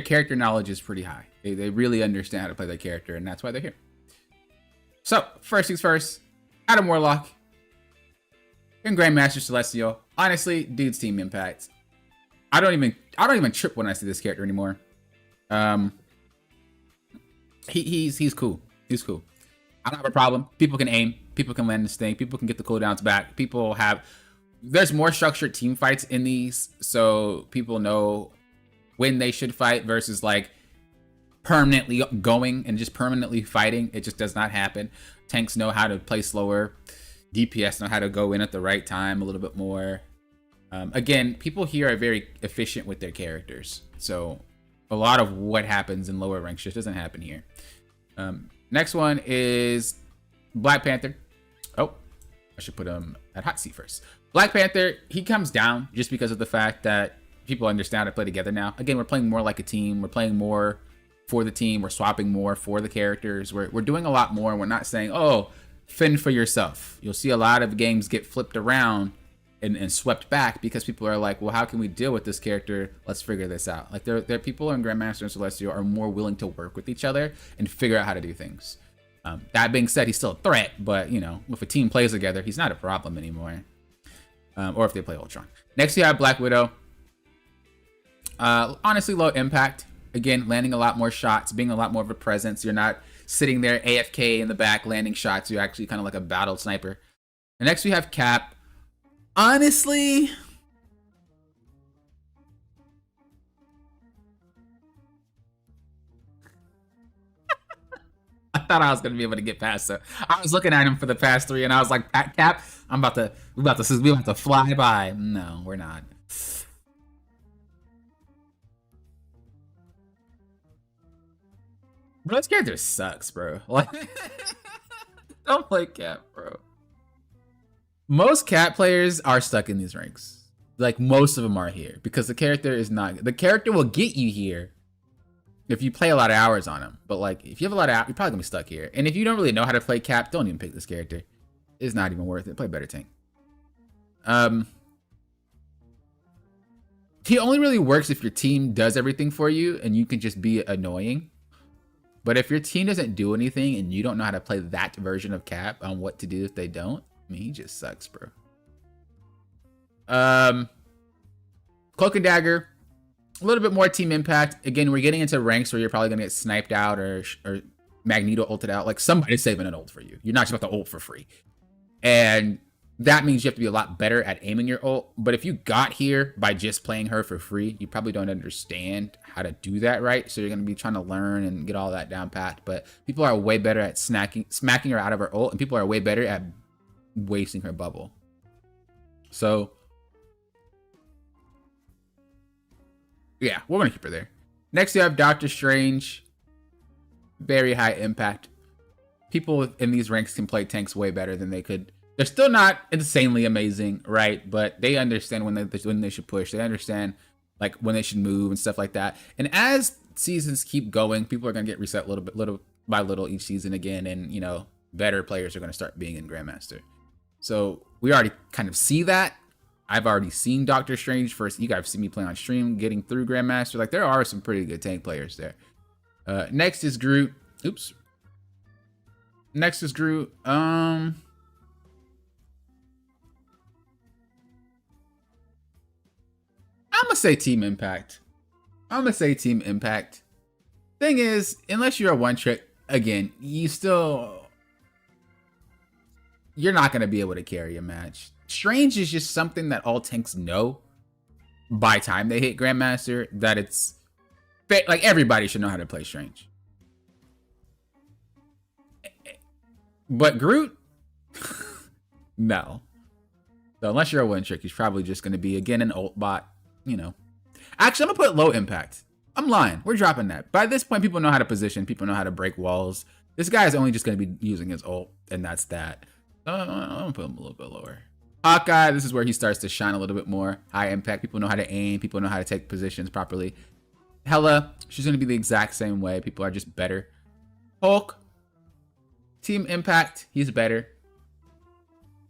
character knowledge is pretty high. They really understand how to play their character, and that's why they're here. So, first things first, Adam Warlock and Grandmaster Celestial. Honestly, dude's team impact. I don't even trip when I see this character anymore. He's cool. He's cool. I don't have a problem. People can aim. People can land this thing. People can get the cooldowns back. There's more structured team fights in these, so people know when they should fight versus like permanently going and just permanently fighting. It just does not happen. Tanks know how to play slower. DPS know how to go in at the right time a little bit more. Again, people here are very efficient with their characters, so a lot of what happens in lower ranks just doesn't happen here. Next one is Black Panther. Oh, I should put him at hot seat first. Black Panther, he comes down just because of the fact that people understand how to play together now. Again, we're playing more like a team. We're playing more for the team. We're swapping more for the characters. We're doing a lot more. We're not saying, oh, fend for yourself. You'll see a lot of games get flipped around and swept back because people are like, well, how can we deal with this character? Let's figure this out. Like, there are people in Grandmaster and Celestial are more willing to work with each other and figure out how to do things. That being said, he's still a threat, but, you know, if a team plays together, he's not a problem anymore. Or if they play Ultron. Next, you have Black Widow. Honestly, low impact. Again, landing a lot more shots, being a lot more of a presence. You're not sitting there AFK in the back landing shots. You're actually kind of like a battle sniper. And next, we have Cap. Honestly, I thought I was gonna be able to get past it. I was looking at him for the past 3, and I was like, Cap, we about to fly by. No, we're not. Bro, this character sucks, bro. Like, don't play Cap, bro. Most Cap players are stuck in these ranks. Like, most of them are here because the character is not. The character will get you here if you play a lot of hours on him. But like, if you have a lot of hours, you're probably gonna be stuck here. And if you don't really know how to play Cap, don't even pick this character. It's not even worth it. Play better tank. He only really works if your team does everything for you and you can just be annoying. But if your team doesn't do anything and you don't know how to play that version of Cap on what to do if they don't, I mean, he just sucks, bro. Cloak and Dagger, a little bit more team impact. Again, we're getting into ranks where you're probably gonna get sniped out or Magneto ulted out. Like, somebody's saving an ult for you. You're not just about to ult for free. And that means you have to be a lot better at aiming your ult. But if you got here by just playing her for free, you probably don't understand how to do that right. So you're going to be trying to learn and get all that down pat. But people are way better at smacking her out of her ult. And people are way better at wasting her bubble. So, yeah, we're going to keep her there. Next, you have Doctor Strange. Very high impact. People in these ranks can play tanks way better than they could. They're still not insanely amazing, right? But they understand when they should push. They understand like when they should move and stuff like that. And as seasons keep going, people are gonna get reset little by little each season again, and you know, better players are gonna start being in Grandmaster. So we already kind of see that. I've already seen Doctor Strange first. You guys have seen me play on stream, getting through Grandmaster. Like, there are some pretty good tank players there. Next is Groot. Oops. Next is Groot. I'm gonna say team impact. Thing is, unless you're a one trick, again, you're not gonna be able to carry a match. Strange is just something that all tanks know by time they hit Grandmaster, that it's like everybody should know how to play Strange. But Groot, no. So unless you're a one trick, he's probably just going to be, again, an ult bot, you know. Actually, I'm going to put low impact. I'm lying. We're dropping that. By this point, people know how to position. People know how to break walls. This guy is only just going to be using his ult, and that's that. I'm going to put him a little bit lower. Hawkeye, this is where he starts to shine a little bit more. High impact. People know how to aim. People know how to take positions properly. Hela, she's going to be the exact same way. People are just better. Hulk, team impact, he's better.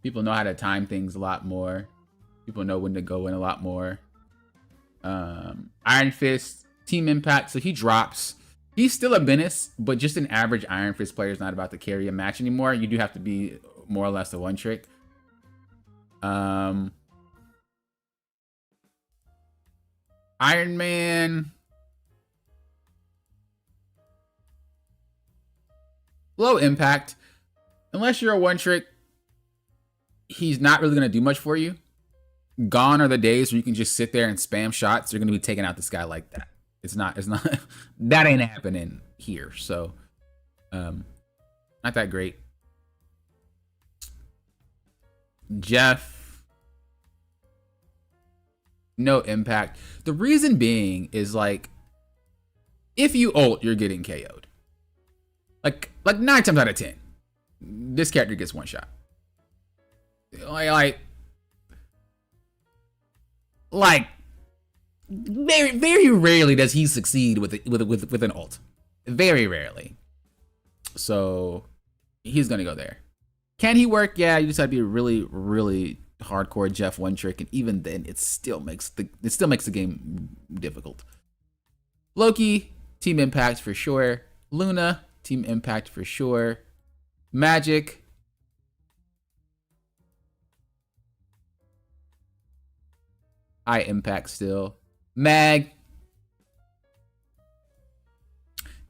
People know how to time things a lot more. People know when to go in a lot more. Iron Fist, team impact, so he drops. He's still a menace, but just an average Iron Fist player is not about to carry a match anymore. You do have to be more or less a one trick. Iron Man, low impact. Unless you're a one trick, he's not really going to do much for you. Gone are the days where you can just sit there and spam shots. You're going to be taking out this guy like that. It's not, that ain't happening here. So, not that great. Jeff, no impact. The reason being is like, if you ult, you're getting KO'd. Like 9 times out of 10, this character gets one shot. Like very, very rarely does he succeed with an ult. Very rarely. So he's gonna go there. Can he work? Yeah, you just have to be a really, really hardcore Jeff one trick, and even then, it still makes the game difficult. Loki, team impact for sure. Luna, team impact for sure. Magic, high impact still. Mag,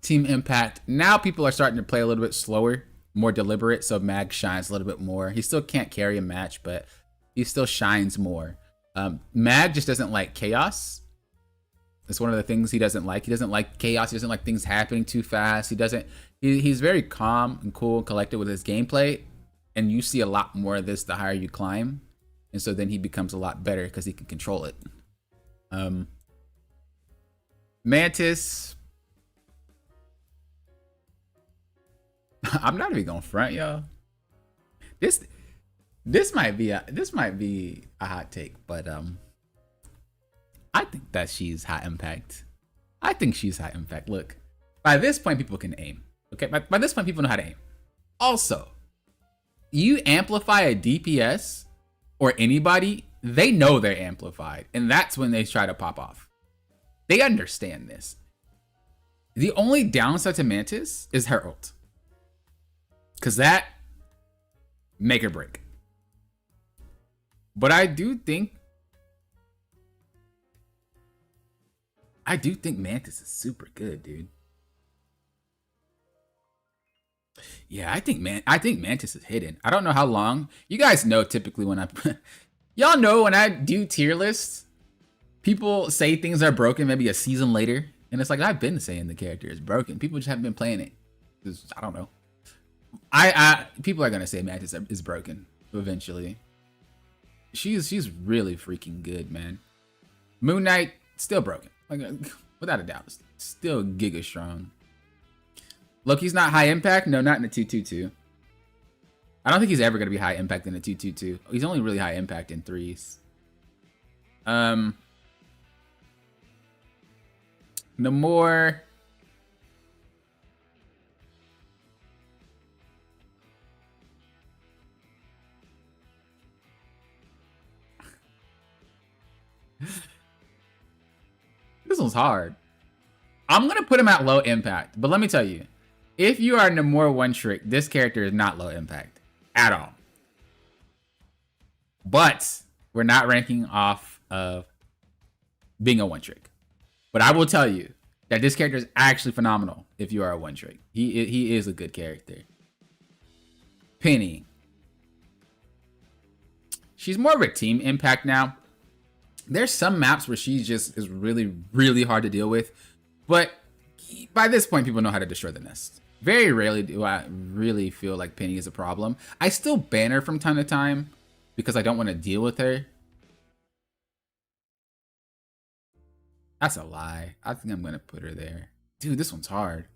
team impact. Now people are starting to play a little bit slower, more deliberate, so Mag shines a little bit more. He still can't carry a match, but he still shines more. Mag just doesn't like chaos. It's one of the things he doesn't like. He doesn't like chaos. He doesn't like things happening too fast. He's very calm and cool and collected with his gameplay, and you see a lot more of this the higher you climb. And so then he becomes a lot better because he can control it. Mantis. I'm not even gonna front, y'all. This might be a hot take, but I think that she's high impact. I think she's high impact. Look, by this point, people can aim. Okay, by this point, people know how to aim. Also, you amplify a DPS or anybody, they know they're amplified, and that's when they try to pop off. They understand this. The only downside to Mantis is her ult, because that make or break. But I do think Mantis is super good, dude. Yeah, I think Mantis is hidden. I don't know how long. You guys know typically when y'all know when I do tier lists, people say things are broken maybe a season later, and it's like, I've been saying the character is broken. People just haven't been playing it. I don't know. People are gonna say Mantis is broken eventually. She's really freaking good, man. Moon Knight, still broken. Like, without a doubt, still giga strong. Loki's not high impact. No, not in the 222. I don't think he's ever gonna be high impact in the 222. He's only really high impact in 3s. Namor. This one's hard. I'm gonna put him at low impact, but let me tell you, if you are Namor one trick, this character is not low impact at all. But we're not ranking off of being a one trick. But I will tell you that this character is actually phenomenal if you are a one trick. He is a good character. Penny. She's more of a team impact now. There's some maps where she just is really, really hard to deal with. But by this point, people know how to destroy the nest. Very rarely do I really feel like Penny is a problem. I still ban her from time to time because I don't want to deal with her. That's a lie. I think I'm going to put her there. Dude, this one's hard.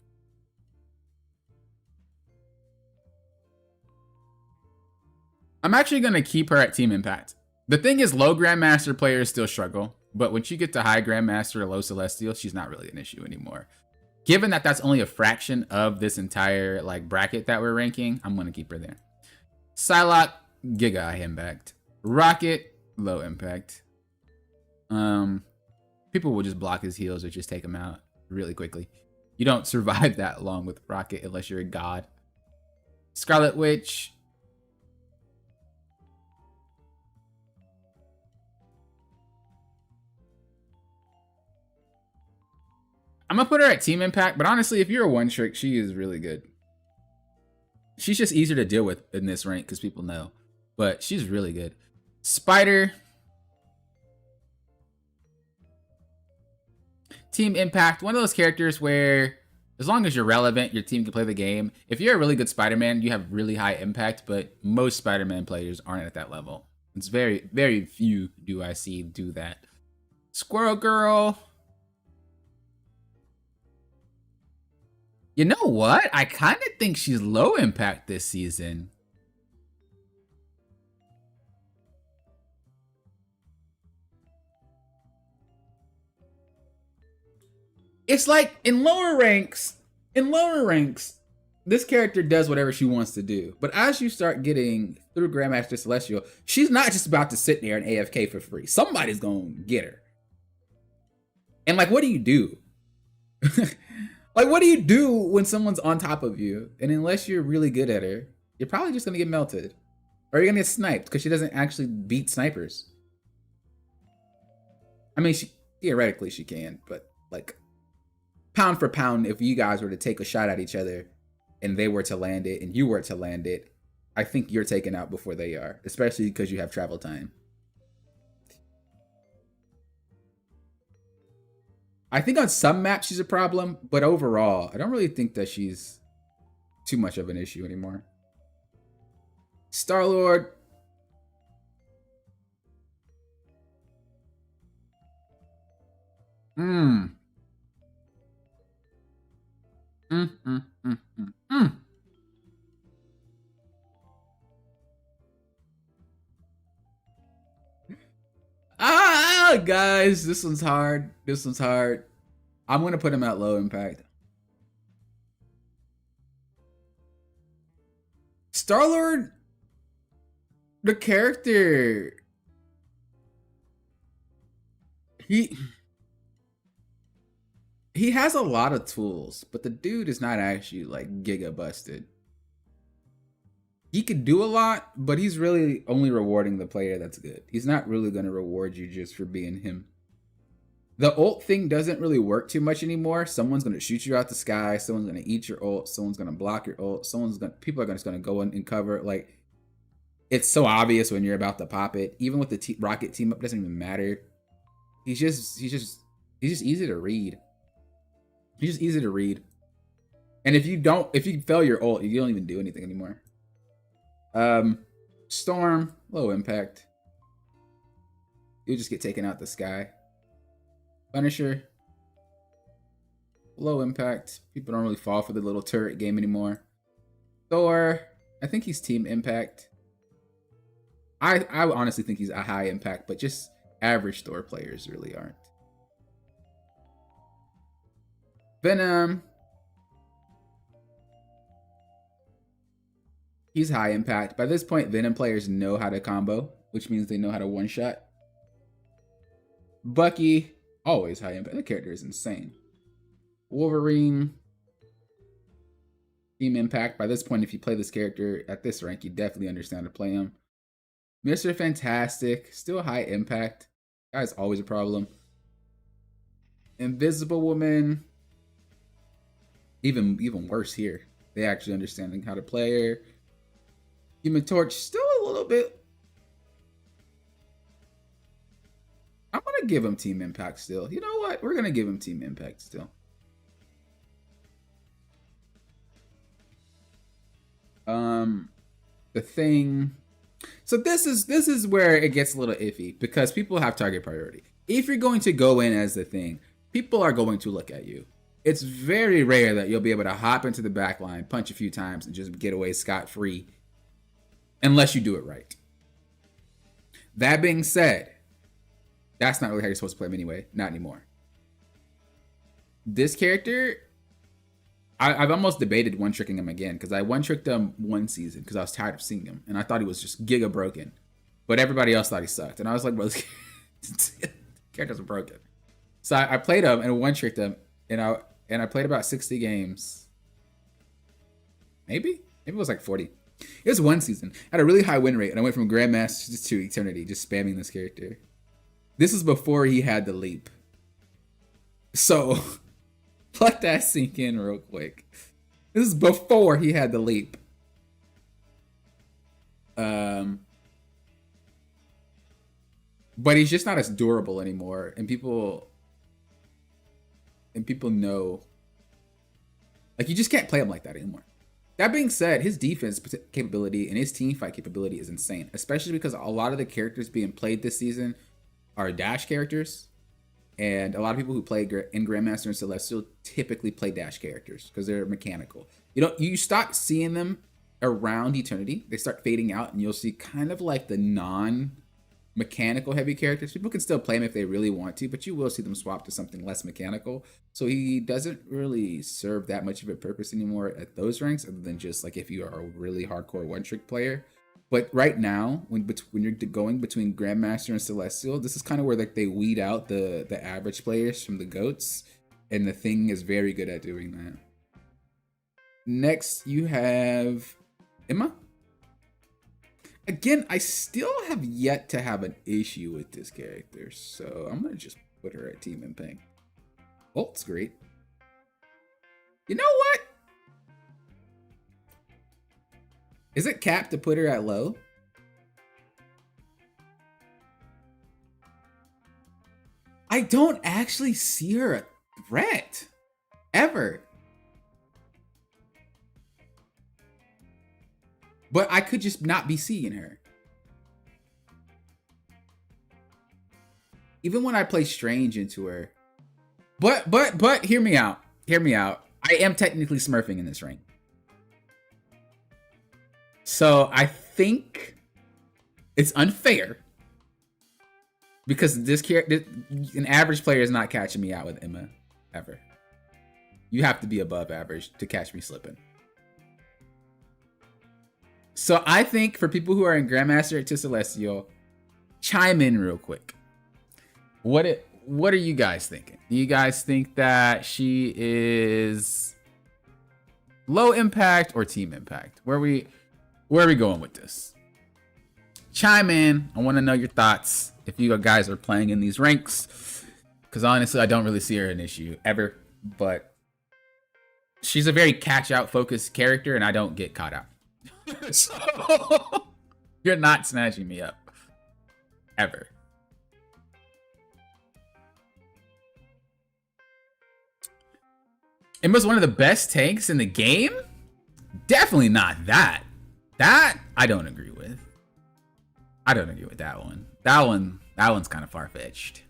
I'm actually going to keep her at Team Impact. The thing is, low Grandmaster players still struggle, but once you get to high Grandmaster or low Celestial, she's not really an issue anymore. Given that that's only a fraction of this entire like bracket that we're ranking, I'm going to keep her there. Psylocke, Giga high impact. Rocket, low impact. People will just block his heals or just take him out really quickly. You don't survive that long with Rocket unless you're a god. Scarlet Witch. I'm gonna put her at Team Impact, but honestly, if you're a one trick, she is really good. She's just easier to deal with in this rank because people know, but she's really good. Spider, Team Impact, one of those characters where as long as you're relevant, your team can play the game. If you're a really good Spider-Man, you have really high impact, but most Spider-Man players aren't at that level. It's very, very few do I see do that. Squirrel Girl. You know what? I kind of think she's low impact this season. It's like in lower ranks, this character does whatever she wants to do. But as you start getting through Grandmaster Celestial, she's not just about to sit there and AFK for free. Somebody's going to get her. And like, what do you do? Like, what do you do when someone's on top of you? And unless you're really good at her, you're probably just going to get melted. Or you're going to get sniped because she doesn't actually beat snipers. I mean, theoretically she can, but like, pound for pound, if you guys were to take a shot at each other and they were to land it and you were to land it, I think you're taken out before they are, especially because you have travel time. I think on some maps she's a problem, but overall, I don't really think that she's too much of an issue anymore. Star-Lord. Oh guys, this one's hard. This one's hard. I'm going to put him at low impact. Star-Lord, the character, he has a lot of tools, but the dude is not actually like giga busted. He could do a lot, but he's really only rewarding the player that's good. He's not really going to reward you just for being him. The ult thing doesn't really work too much anymore. Someone's going to shoot you out the sky. Someone's going to eat your ult. Someone's going to block your ult. People are just going to go in and cover. Like, it's so obvious when you're about to pop it. Even with the Rocket team up, doesn't even matter. He's just easy to read. He's just easy to read. And if you fail your ult, you don't even do anything anymore. Storm, low impact. You'll just get taken out the sky. Punisher, low impact. People don't really fall for the little turret game anymore. Thor, I think he's Team Impact. I honestly think he's a high impact, but just average Thor players really aren't. Venom, he's high impact. By this point, Venom players know how to combo, which means they know how to one-shot. Bucky, always high impact. The character is insane. Wolverine, Team Impact. By this point, if you play this character at this rank, you definitely understand to play him. Mr. Fantastic, still high impact. Guy's always a problem. Invisible Woman, even worse here. They actually understanding how to play her. Human Torch, still a little bit. I'm going to give him Team Impact still. You know what? We're going to give him Team Impact still. The thing. So this is where it gets a little iffy because people have target priority. If you're going to go in as the thing, people are going to look at you. It's very rare that you'll be able to hop into the back line, punch a few times, and just get away scot-free unless you do it right. That being said, that's not really how you're supposed to play him anyway. Not anymore. This character, I've almost debated one-tricking him again because I one-tricked him one season because I was tired of seeing him and I thought he was just giga broken, but everybody else thought he sucked, and I was like, bro, this characters are broken. So I played him and one-tricked him, and I played about 60 games. Maybe it was like 40. It was one season. I had a really high win rate, and I went from Grandmaster to Eternity, just spamming this character. This is before he had the leap. So let that sink in real quick. This is before he had the leap. But he's just not as durable anymore, and people know, like, you just can't play him like that anymore. That being said, his defense capability and his team fight capability is insane, especially because a lot of the characters being played this season are dash characters, and a lot of people who play in Grandmaster and Celestial typically play dash characters because they're mechanical. You stop seeing them around Eternity. They start fading out, and you'll see kind of like the non-mechanical heavy characters. People can still play him if they really want to, but you will see them swap to something less mechanical. So he doesn't really serve that much of a purpose anymore at those ranks, other than just like if you are a really hardcore one-trick player. But right now, when you're going between Grandmaster and Celestial, this is kind of where like they weed out the average players from the GOATs, and the thing is very good at doing that. Next, you have Emma. Again, I still have yet to have an issue with this character, so I'm gonna just put her at Team and Ping. Ult's great. You know what? Is it cap to put her at low? I don't actually see her a threat. Ever. But I could just not be seeing her. Even when I play Strange into her. But hear me out. Hear me out. I am technically smurfing in this rank. So I think it's unfair because an average player is not catching me out with Emma ever. You have to be above average to catch me slipping. So I think for people who are in Grandmaster to Celestial, chime in real quick. What are you guys thinking? Do you guys think that she is low impact or team impact? Where are we going with this? Chime in. I want to know your thoughts if you guys are playing in these ranks, because honestly, I don't really see her an issue ever, but she's a very catch out focused character, and I don't get caught out. So you're not snatching me up ever. Emma's one of the best tanks in the game? Definitely not that. That I don't agree with. I don't agree with that one. That one's kind of far-fetched.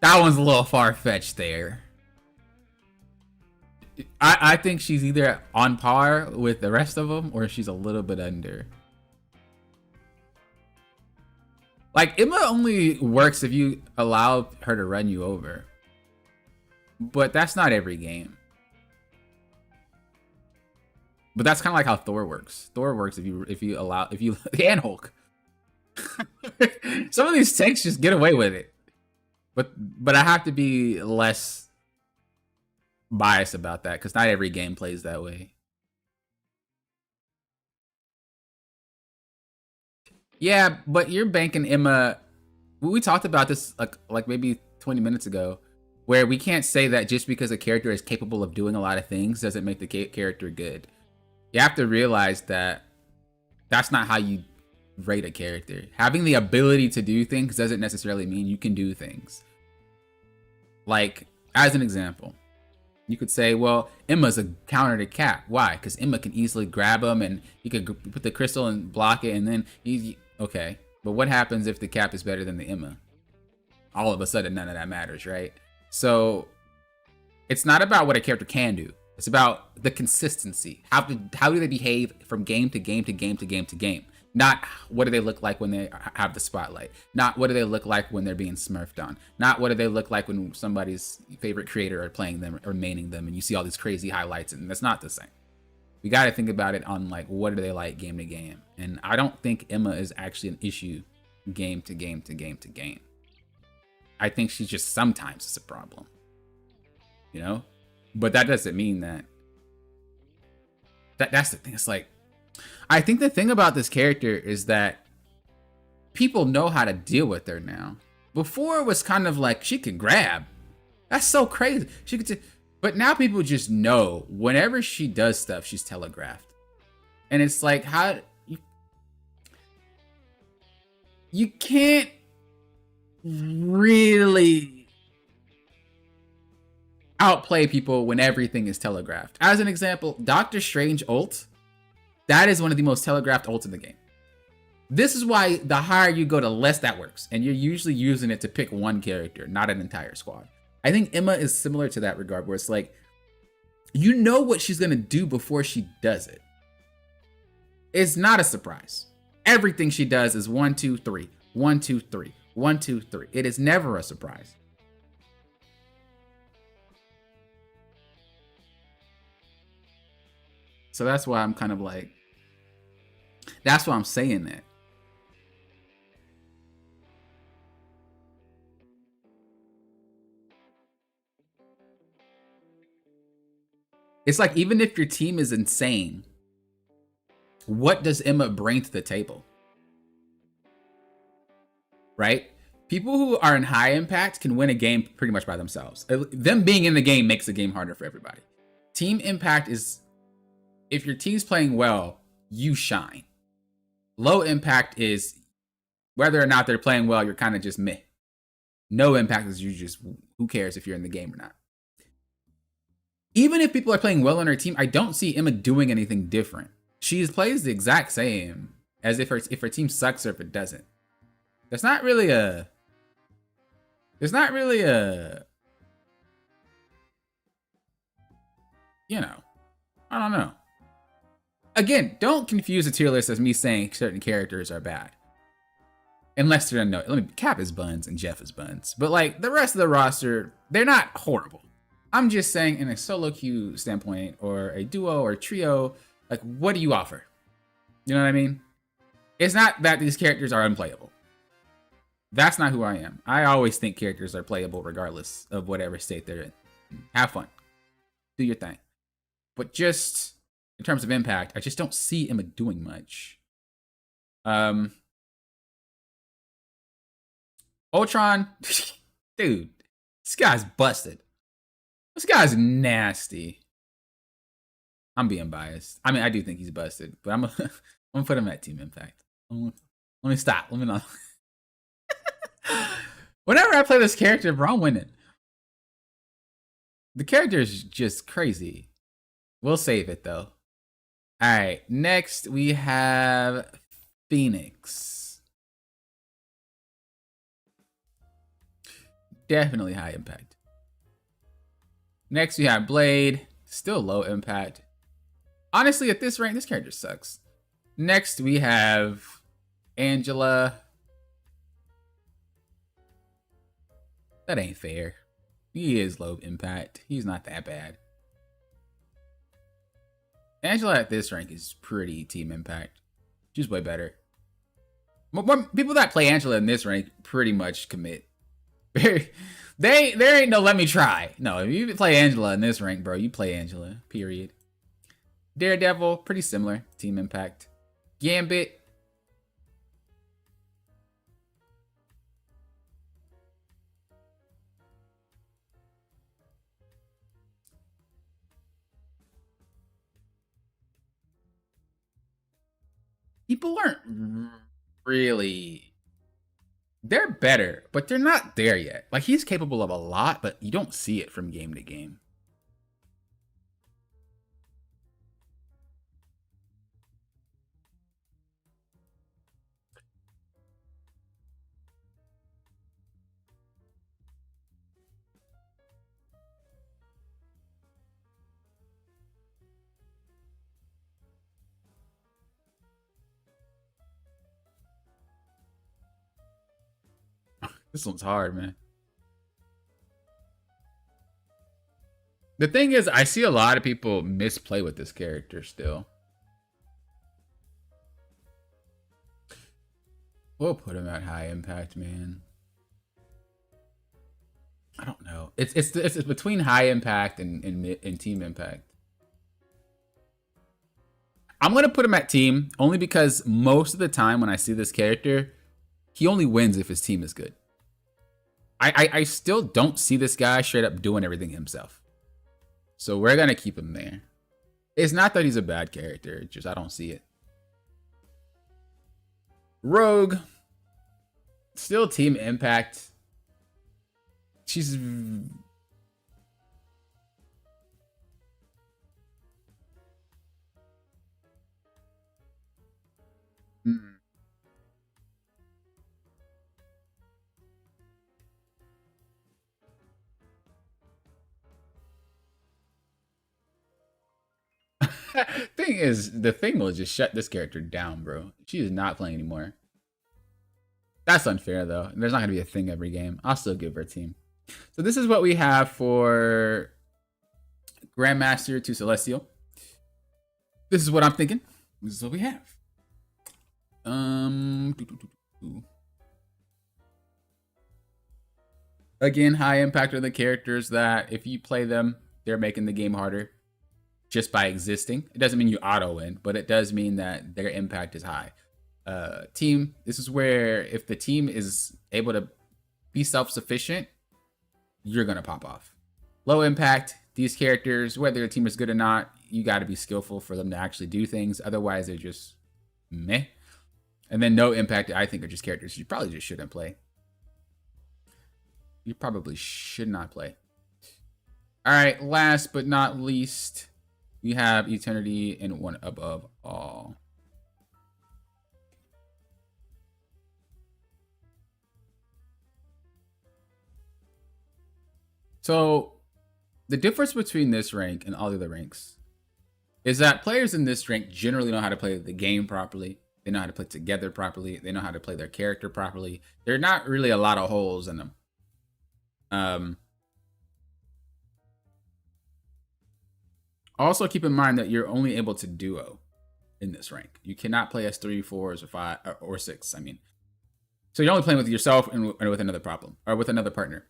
That one's a little far-fetched there. I think she's either on par with the rest of them or she's a little bit under. Like, Emma only works if you allow her to run you over. But that's not every game. But that's kind of like how Thor works. Thor works if you allow and Hulk. Some of these tanks just get away with it. But I have to be less biased about that because not every game plays that way. Yeah, but you're banking Emma. We talked about this like maybe 20 minutes ago, where we can't say that just because a character is capable of doing a lot of things doesn't make the character good. You have to realize that that's not how you rate a character. Having the ability to do things doesn't necessarily mean you can do things. Like, as an example, You could say, well, Emma's a counter to Cap. Why? Because Emma can easily grab him and you could put the crystal and block it, and then okay. But what happens if the Cap is better than the Emma? All of a sudden, none of that matters, right? So it's not about what a character can do. It's about the consistency. How do they behave from game to game to game to game to game? Not what do they look like when they have the spotlight. Not what do they look like when they're being smurfed on. Not what do they look like when somebody's favorite creator are playing them or maining them and you see all these crazy highlights, and that's not the same. We got to think about it on like what do they like game to game. And I don't think Emma is actually an issue game to game to game to game. I think she just sometimes is a problem. You know? But that doesn't mean that's the thing. It's like, I think the thing about this character is that people know how to deal with her now. Before it was kind of like she could grab. That's so crazy. She could, but now people just know whenever she does stuff, she's telegraphed. And it's like, how you can't really outplay people when everything is telegraphed. As an example, Doctor Strange ult, that is one of the most telegraphed ults in the game. This is why the higher you go, the less that works. And you're usually using it to pick one character, not an entire squad. I think Emma is similar to that regard, where it's like, you know what she's going to do before she does it. It's not a surprise. Everything she does is 1, 2, 3, 1, 2, 3, 1, 2, 3. It is never a surprise. So that's why I'm kind of like, that's why I'm saying that. It's like, even if your team is insane, what does Emma bring to the table? Right? People who are in high impact can win a game pretty much by themselves. Them being in the game makes the game harder for everybody. Team impact is, if your team's playing well, you shine. Low impact is whether or not they're playing well, you're kind of just meh. No impact is you just, who cares if you're in the game or not. Even if people are playing well on her team, I don't see Emma doing anything different. She plays the exact same as if her team sucks or if it doesn't. There's not really a, you know, I don't know. Again, don't confuse the tier list as me saying certain characters are bad. Unless they're unknown. Let me, Cap is buns and Jeff is buns. But like the rest of the roster, they're not horrible. I'm just saying, in a solo queue standpoint, or a duo or trio, like, what do you offer? You know what I mean? It's not that these characters are unplayable. That's not who I am. I always think characters are playable regardless of whatever state they're in. Have fun. Do your thing. But just in terms of impact, I just don't see Emma doing much. Ultron, dude, this guy's busted. This guy's nasty. I'm being biased. I mean, I do think he's busted, but I'm gonna put him at Team Impact. Let me stop. Let me not. Whenever I play this character, bro, I'm winning. The character is just crazy. We'll save it though. All right, next we have Phoenix. Definitely high impact. Next we have Blade. Still low impact. Honestly, at this rank, this character sucks. Next we have Angela. That ain't fair. He is low impact. He's not that bad. Angela at this rank is pretty Team Impact. She's way better. More people that play Angela in this rank pretty much commit. There ain't no let me try. No, if you play Angela in this rank, bro, you play Angela, period. Daredevil, pretty similar, Team Impact. Gambit. People aren't really, they're better, but they're not there yet. Like, he's capable of a lot, but you don't see it from game to game. This one's hard, man. The thing is, I see a lot of people misplay with this character still. We'll put him at high impact, man. I don't know. It's between high impact and team impact. I'm gonna put him at team only because most of the time when I see this character, he only wins if his team is good. I still don't see this guy straight up doing everything himself. So we're gonna keep him there. It's not that he's a bad character, it's just I don't see it. Rogue. Still team impact. She's... Thing is, the thing will just shut this character down, bro. She is not playing anymore. That's unfair, though. There's not going to be a thing every game. I'll still give her a team. So this is what we have for Grandmaster to Celestial. This is what I'm thinking. This is what we have. Again, high impact are the characters that if you play them, they're making the game harder just by existing. It doesn't mean you auto win, but it does mean that their impact is high. Team, this is where if the team is able to be self-sufficient, you're gonna pop off. Low impact, these characters, whether your team is good or not, you got to be skillful for them to actually do things. Otherwise, they're just meh. And then no impact, I think, are just characters you probably just shouldn't play. You probably should not play. All right, last but not least, we have Eternity and One Above All. So the difference between this rank and all the other ranks is that players in this rank generally know how to play the game properly. They know how to play together properly. They know how to play their character properly. There are not really a lot of holes in them. Also keep in mind that you're only able to duo in this rank. You cannot play as 3, 4s, or 5 or 6. I mean, so you're only playing with yourself and with another problem or with another partner.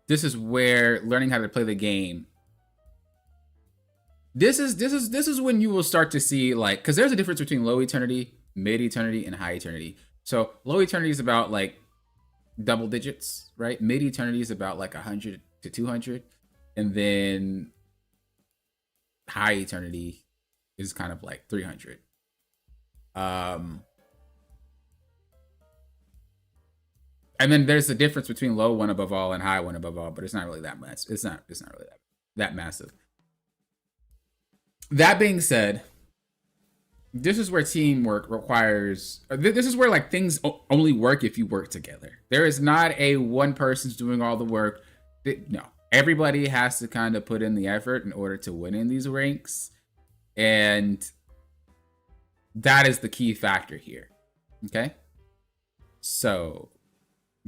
This is where learning how to play the game. This is when you will start to see, like, because there's a difference between low eternity, mid eternity, and high eternity. So low eternity is about like double digits, right? Mid eternity is about like 100 to 200, and then high eternity is kind of like 300. And then there's the difference between low One Above All and high One Above All, but it's not really that much. It's not really that massive. That being said, this is where teamwork requires. This is where like things only work if you work together. There is not a one person's doing all the work. No, everybody has to kind of put in the effort in order to win in these ranks, and that is the key factor here. Okay, so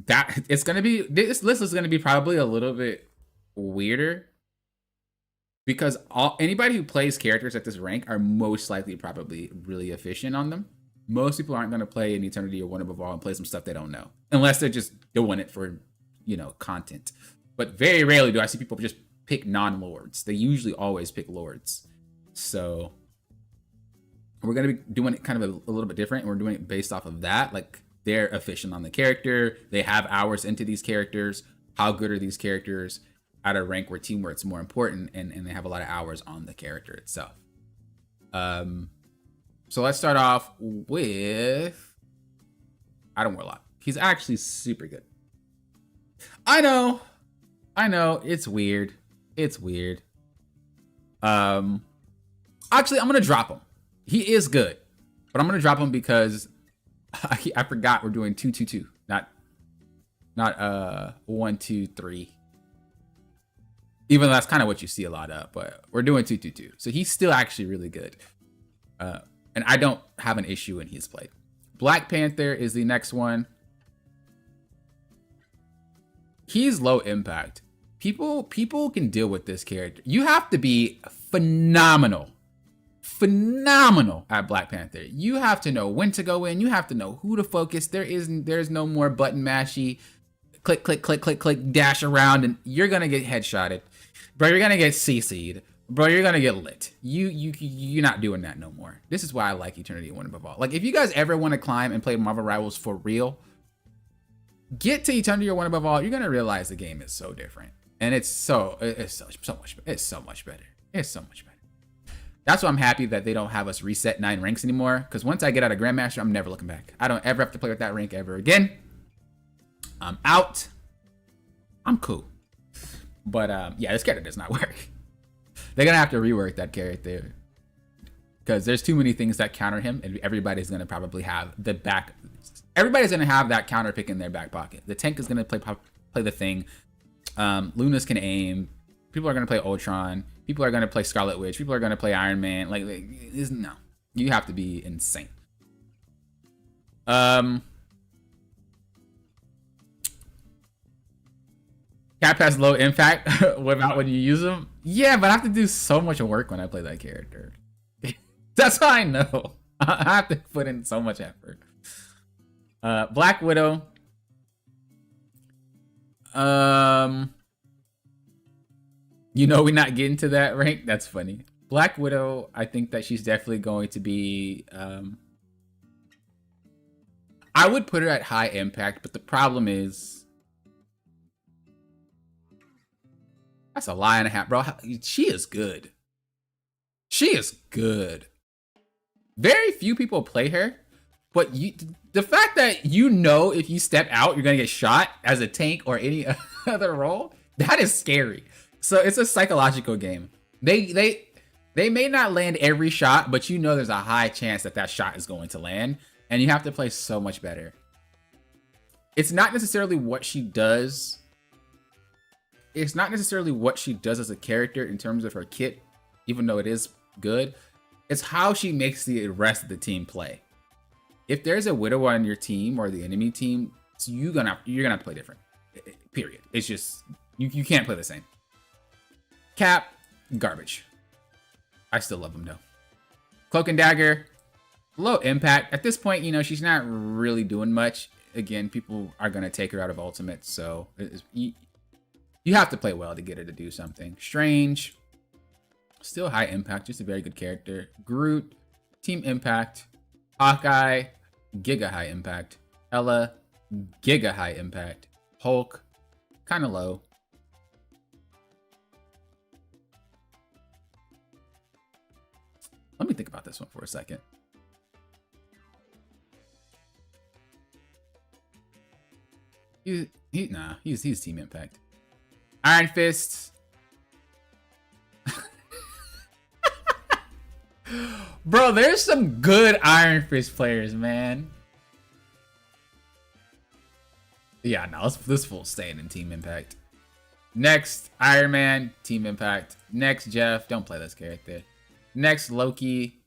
that it's gonna be, this list is gonna be probably a little bit weirder because anybody who plays characters at this rank are most likely probably really efficient on them. Most people aren't gonna play an Eternity or One Above All and play some stuff they don't know, unless they're just doing it for, you know, content. But very rarely do I see people just pick non-lords. They usually always pick lords. So we're gonna be doing it kind of a little bit different, and we're doing it based off of that. Like, they're efficient on the character. They have hours into these characters. How good are these characters at a rank where teamwork's more important, and they have a lot of hours on the character itself. So let's start off with Adam Warlock. He's actually super good. I know, it's weird. Actually, I'm gonna drop him. He is good, but I'm gonna drop him because I forgot we're doing 2-2-2, not 1-2-3. Even though that's kind of what you see a lot of, but we're doing 2-2-2. So he's still actually really good, and I don't have an issue when he's played. Black Panther is the next one. He's low impact. People can deal with this character. You have to be phenomenal at Black Panther. You have to know when to go in. You have to know who to focus. There's no more button mashy, click, click, click, click, click, dash around, and you're gonna get headshotted. Bro, you're gonna get CC'd. Bro, you're gonna get lit. You're not doing that no more. This is why I like Eternity and One Above All. Like, if you guys ever want to climb and play Marvel Rivals for real, get to Eternity or One Above All. You're gonna realize the game is so different, and it's so much better. It's so much better. That's why I'm happy that they don't have us reset 9 ranks anymore. Because once I get out of Grandmaster, I'm never looking back. I don't ever have to play with that rank ever again. I'm out. I'm cool. But yeah, this character does not work. They're gonna have to rework that character because there's too many things that counter him, and everybody's gonna probably have the back. Everybody's gonna have that counter pick in their back pocket. The tank is gonna play the thing. Lunas can aim. People are gonna play Ultron. People are gonna play Scarlet Witch. People are gonna play Iron Man. Like no, you have to be insane. Cap has low impact without when you use them. Yeah, but I have to do so much work when I play that character. That's how I know. I have to put in so much effort. Black Widow. You know we're not getting to that rank? That's funny. Black Widow, I think that she's definitely going to be... I would put her at high impact, but the problem is... That's a lie and a half, bro. She is good. She is good. Very few people play her, but the fact that you know if you step out, you're going to get shot as a tank or any other role, that is scary. So it's a psychological game. They may not land every shot, but you know there's a high chance that shot is going to land, and you have to play so much better. It's not necessarily what she does. It's not necessarily what she does as a character in terms of her kit, even though it is good. It's how she makes the rest of the team play. If there's a Widow on your team or the enemy team, you're gonna have to play different. Period. It's just you can't play the same. Cap, garbage. I still love him though. Cloak and Dagger, low impact. At this point, you know, she's not really doing much. Again, people are gonna take her out of Ultimate, so you have to play well to get her to do something. Strange, still high impact, just a very good character. Groot, team impact. Hawkeye, giga high impact. Ella, giga high impact. Hulk, kind of low. Let me think about this one for a second. He's team impact. Iron Fist. Bro, there's some good Iron Fist players, man. Yeah, no, this fool's staying in team impact. Next, Iron Man, team impact. Next, Jeff, don't play this character. Next, Loki.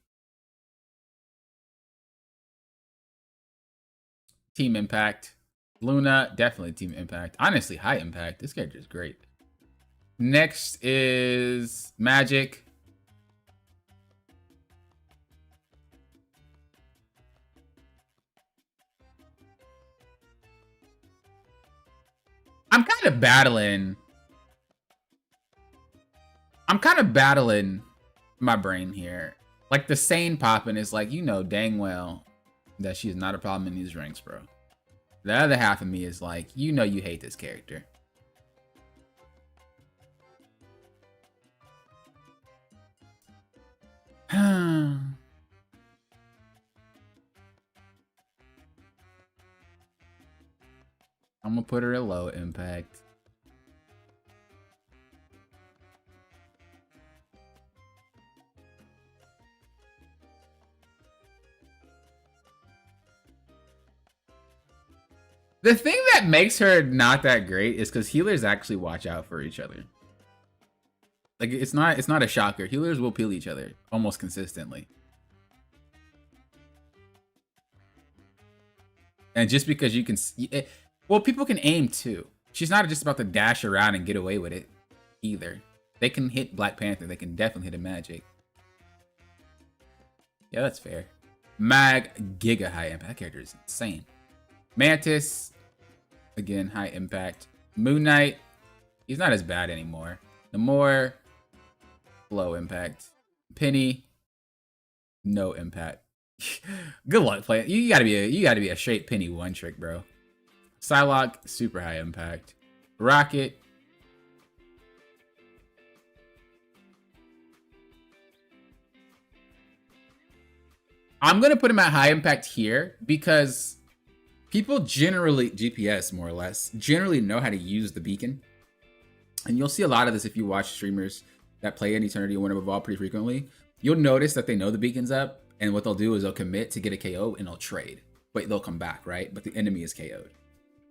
Team impact. Luna, definitely team impact. Honestly, high impact. This character is great. Next is Magic. I'm kind of battling my brain here. Like, the sane popping is like, you know dang well that she's not a problem in these ranks, bro. The other half of me is like, you know you hate this character. I'm gonna put her at low impact. The thing that makes her not that great is because healers actually watch out for each other. Like, it's not a shocker. Healers will peel each other almost consistently. And just because you can see it, well, people can aim too. She's not just about to dash around and get away with it either. They can hit Black Panther. They can definitely hit a magic. Yeah, that's fair. Mag, giga high impact. That character is insane. Mantis, again, high impact. Moon Knight, he's not as bad anymore. Namor, low impact. Penny, no impact. Good luck playing. You gotta be a straight Penny one trick, bro. Psylocke, super high impact. Rocket. I'm gonna put him at high impact here because people generally, GPS more or less, generally know how to use the beacon. And you'll see a lot of this if you watch streamers that play in Eternity or Win of Evolve pretty frequently. You'll notice that they know the beacon's up, and what they'll do is they'll commit to get a KO and they'll trade. But they'll come back, right? But the enemy is KO'd.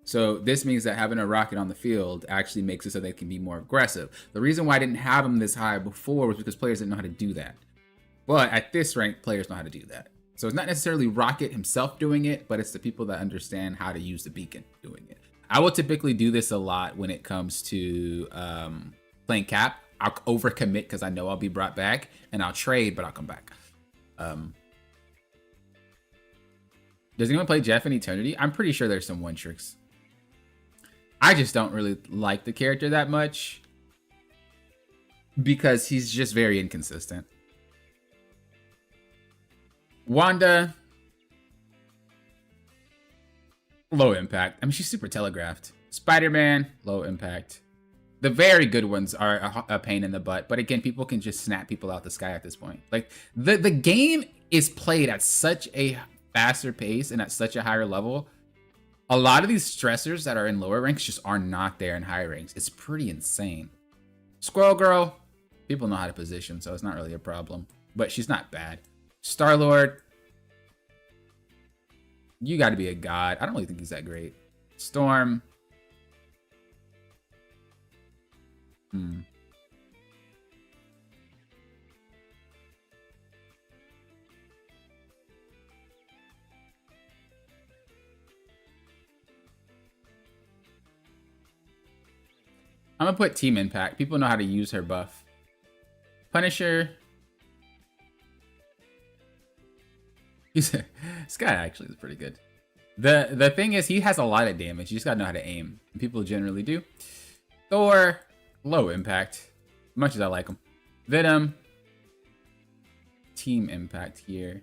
So this means that having a rocket on the field actually makes it so they can be more aggressive. The reason why I didn't have him this high before was because players didn't know how to do that. But at this rank, players know how to do that. So it's not necessarily Rocket himself doing it, but it's the people that understand how to use the beacon doing it. I will typically do this a lot when it comes to playing Cap. I'll overcommit because I know I'll be brought back, and I'll trade, but I'll come back. Does anyone play Jeff in Eternity? I'm pretty sure there's some one tricks. I just don't really like the character that much because he's just very inconsistent. Wanda, low impact. I mean, she's super telegraphed. Spider-Man, low impact. The very good ones are a pain in the butt, but again, people can just snap people out the sky at this point. Like the game is played at such a faster pace and at such a higher level. A lot of these stressors that are in lower ranks just are not there in high ranks. It's pretty insane. Squirrel Girl, people know how to position, so it's not really a problem, but she's not bad. Star-Lord, you got to be a god. I don't really think he's that great. Storm. I'm going to put Team Impact. People know how to use her buff. Punisher. This guy actually is pretty good. The thing is, he has a lot of damage. You just gotta know how to aim. And people generally do. Thor, low impact. Much as I like him. Venom, Team Impact here.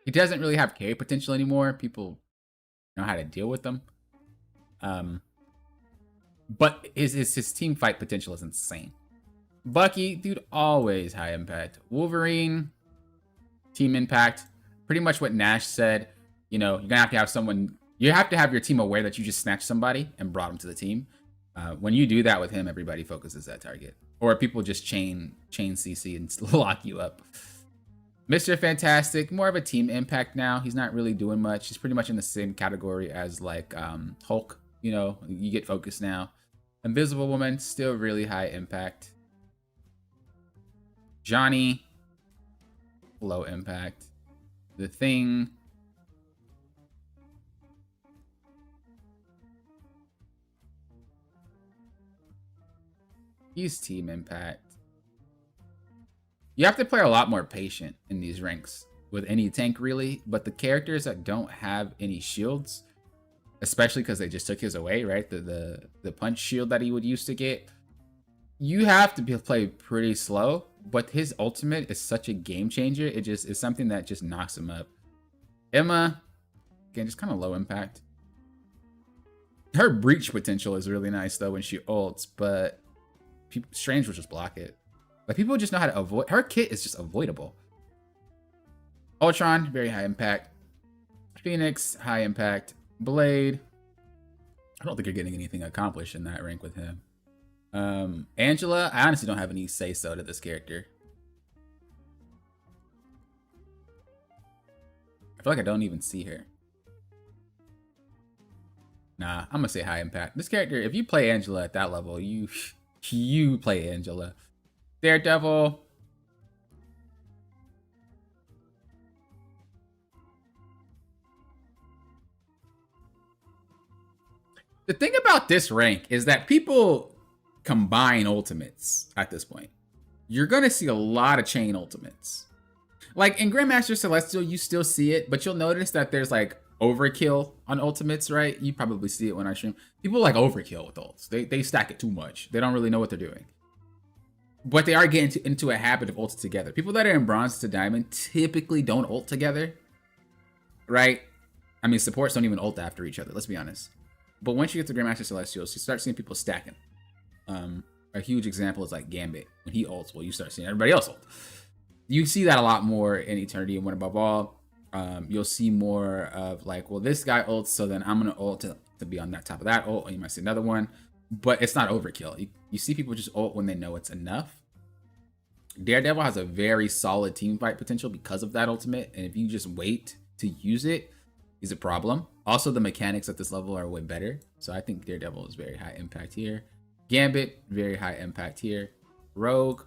He doesn't really have carry potential anymore. People know how to deal with them. But his team fight potential is insane. Bucky, dude, always high impact. Wolverine, Team Impact. Pretty much what Nash said. You know, you're gonna have to have someone. You have to have your team aware that you just snatched somebody and brought them to the team. When you do that with him, everybody focuses that target, or people just chain CC and lock you up. Mr. Fantastic, more of a Team Impact now. He's not really doing much. He's pretty much in the same category as like Hulk. You know, you get focused now. Invisible Woman, still really high impact. Johnny, low impact. The Thing, he's Team Impact. You have to play a lot more patient in these ranks with any tank really, but the characters that don't have any shields, especially because they just took his away, right? The punch shield that he would used to get, you have to play pretty slow, but his ultimate is such a game changer. It just is something that just knocks him up. Emma, again, just kind of low impact. Her breach potential is really nice though when she ults, but Strange will just block it. Like people just know how to avoid. Her kit is just avoidable. Ultron, very high impact. Phoenix, high impact. Blade, I don't think you're getting anything accomplished in that rank with him. Angela, I honestly don't have any say-so to this character. I feel like I don't even see her. Nah, I'm gonna say high impact. This character, if you play Angela at that level, you play Angela. Daredevil. The thing about this rank is that people combine ultimates at this point. You're going to see a lot of chain ultimates. Like in Grandmaster Celestial, you still see it, but you'll notice that there's like overkill on ultimates, right? You probably see it when I stream. People like overkill with ults. They stack it too much. They don't really know what they're doing. But they are getting into a habit of ults together. People that are in bronze to diamond typically don't ult together, right? I mean, supports don't even ult after each other, let's be honest. But once you get to Grandmaster Celestials, you start seeing people stacking. A huge example is like Gambit. When he ults, well, you start seeing everybody else ult. You see that a lot more in Eternity and One Above All. You'll see more of like, well, this guy ults, so then I'm going to ult to be on that top of that ult. And you might see another one. But it's not overkill. You see people just ult when they know it's enough. Daredevil has a very solid team fight potential because of that ultimate. And if you just wait to use it, is a problem. Also, the mechanics at this level are way better. So I think Daredevil is very high impact here. Gambit, very high impact here. Rogue,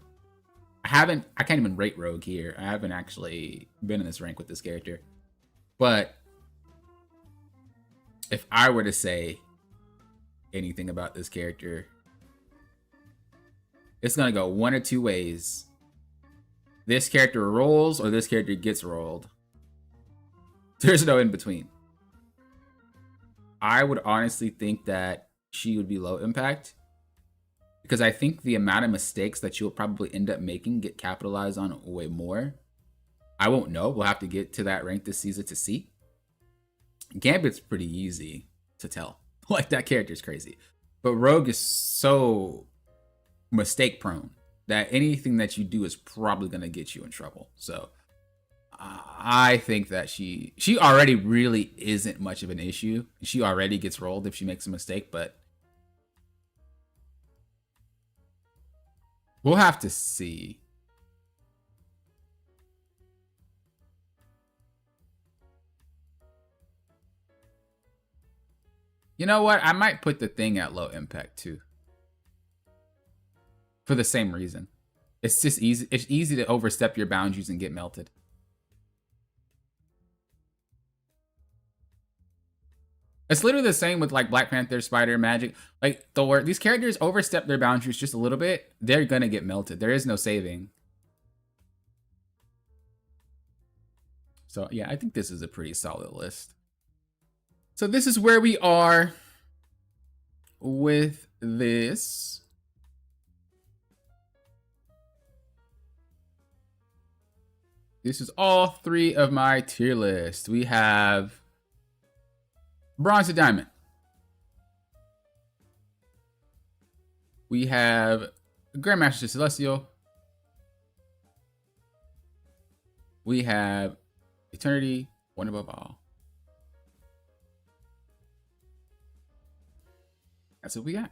I can't even rate Rogue here. I haven't actually been in this rank with this character. But if I were to say anything about this character, it's gonna go one or two ways. This character rolls or this character gets rolled. There's no in between. I would honestly think that she would be low impact because I think the amount of mistakes that you'll probably end up making get capitalized on way more. I won't know. We'll have to get to that rank this season to see. Gambit's pretty easy to tell. Like, that character's crazy. But Rogue is so mistake prone that anything that you do is probably going to get you in trouble. So I think that she already really isn't much of an issue. She already gets rolled if she makes a mistake, but we'll have to see. You know what? I might put the thing at low impact too. For the same reason. It's just easy. It's easy to overstep your boundaries and get melted. It's literally the same with like Black Panther, Spider, Magic. Like Thor, these characters overstep their boundaries just a little bit, they're gonna get melted. There is no saving. So yeah, I think this is a pretty solid list. So this is where we are with this. This is all three of my tier list. We have Bronze to Diamond. We have Grandmaster Celestial. We have Eternity, One Above All. That's what we got.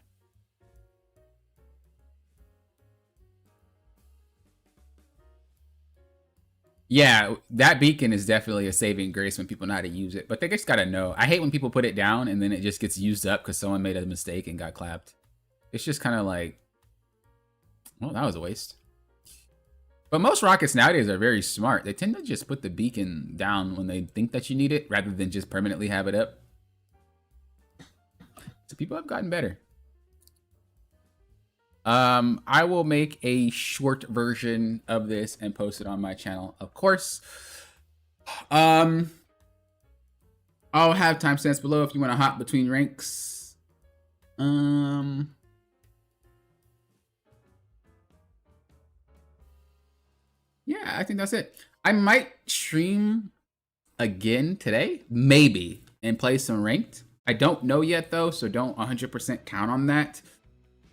Yeah, that beacon is definitely a saving grace when people know how to use it, but they just gotta know. I hate when people put it down and then it just gets used up because someone made a mistake and got clapped. It's just kind of like, well, that was a waste. But most rockets nowadays are very smart. They tend to just put the beacon down when they think that you need it rather than just permanently have it up. So people have gotten better. I will make a short version of this and post it on my channel, of course. I'll have timestamps below if you want to hop between ranks. Yeah, I think that's it. I might stream again today, maybe, and play some ranked. I don't know yet though, so don't 100% count on that.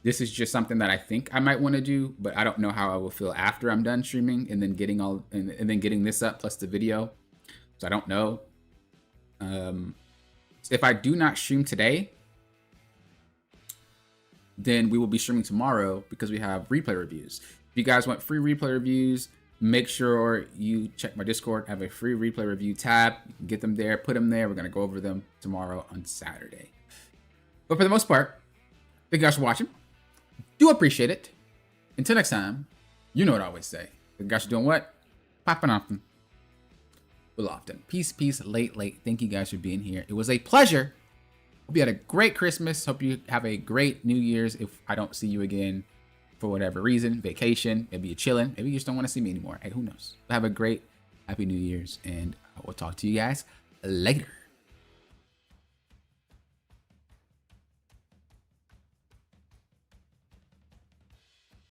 This is just something that I think I might want to do, but I don't know how I will feel after I'm done streaming and then getting all and then getting this up plus the video. So I don't know. If I do not stream today, then we will be streaming tomorrow because we have replay reviews. If you guys want free replay reviews, make sure you check my Discord. I have a free replay review tab. You can get them there, put them there. We're going to go over them tomorrow on Saturday. But for the most part, thank you guys for watching. Do appreciate it. Until next time, you know what I always say. You guys are doing what? Popping often. Will often. Peace, peace, late. Thank you guys for being here. It was a pleasure. Hope you had a great Christmas. Hope you have a great New Year's. If I don't see you again for whatever reason, vacation, maybe you're chilling, maybe you just don't want to see me anymore. Hey, who knows? Have a great, happy New Year's, and we'll talk to you guys later.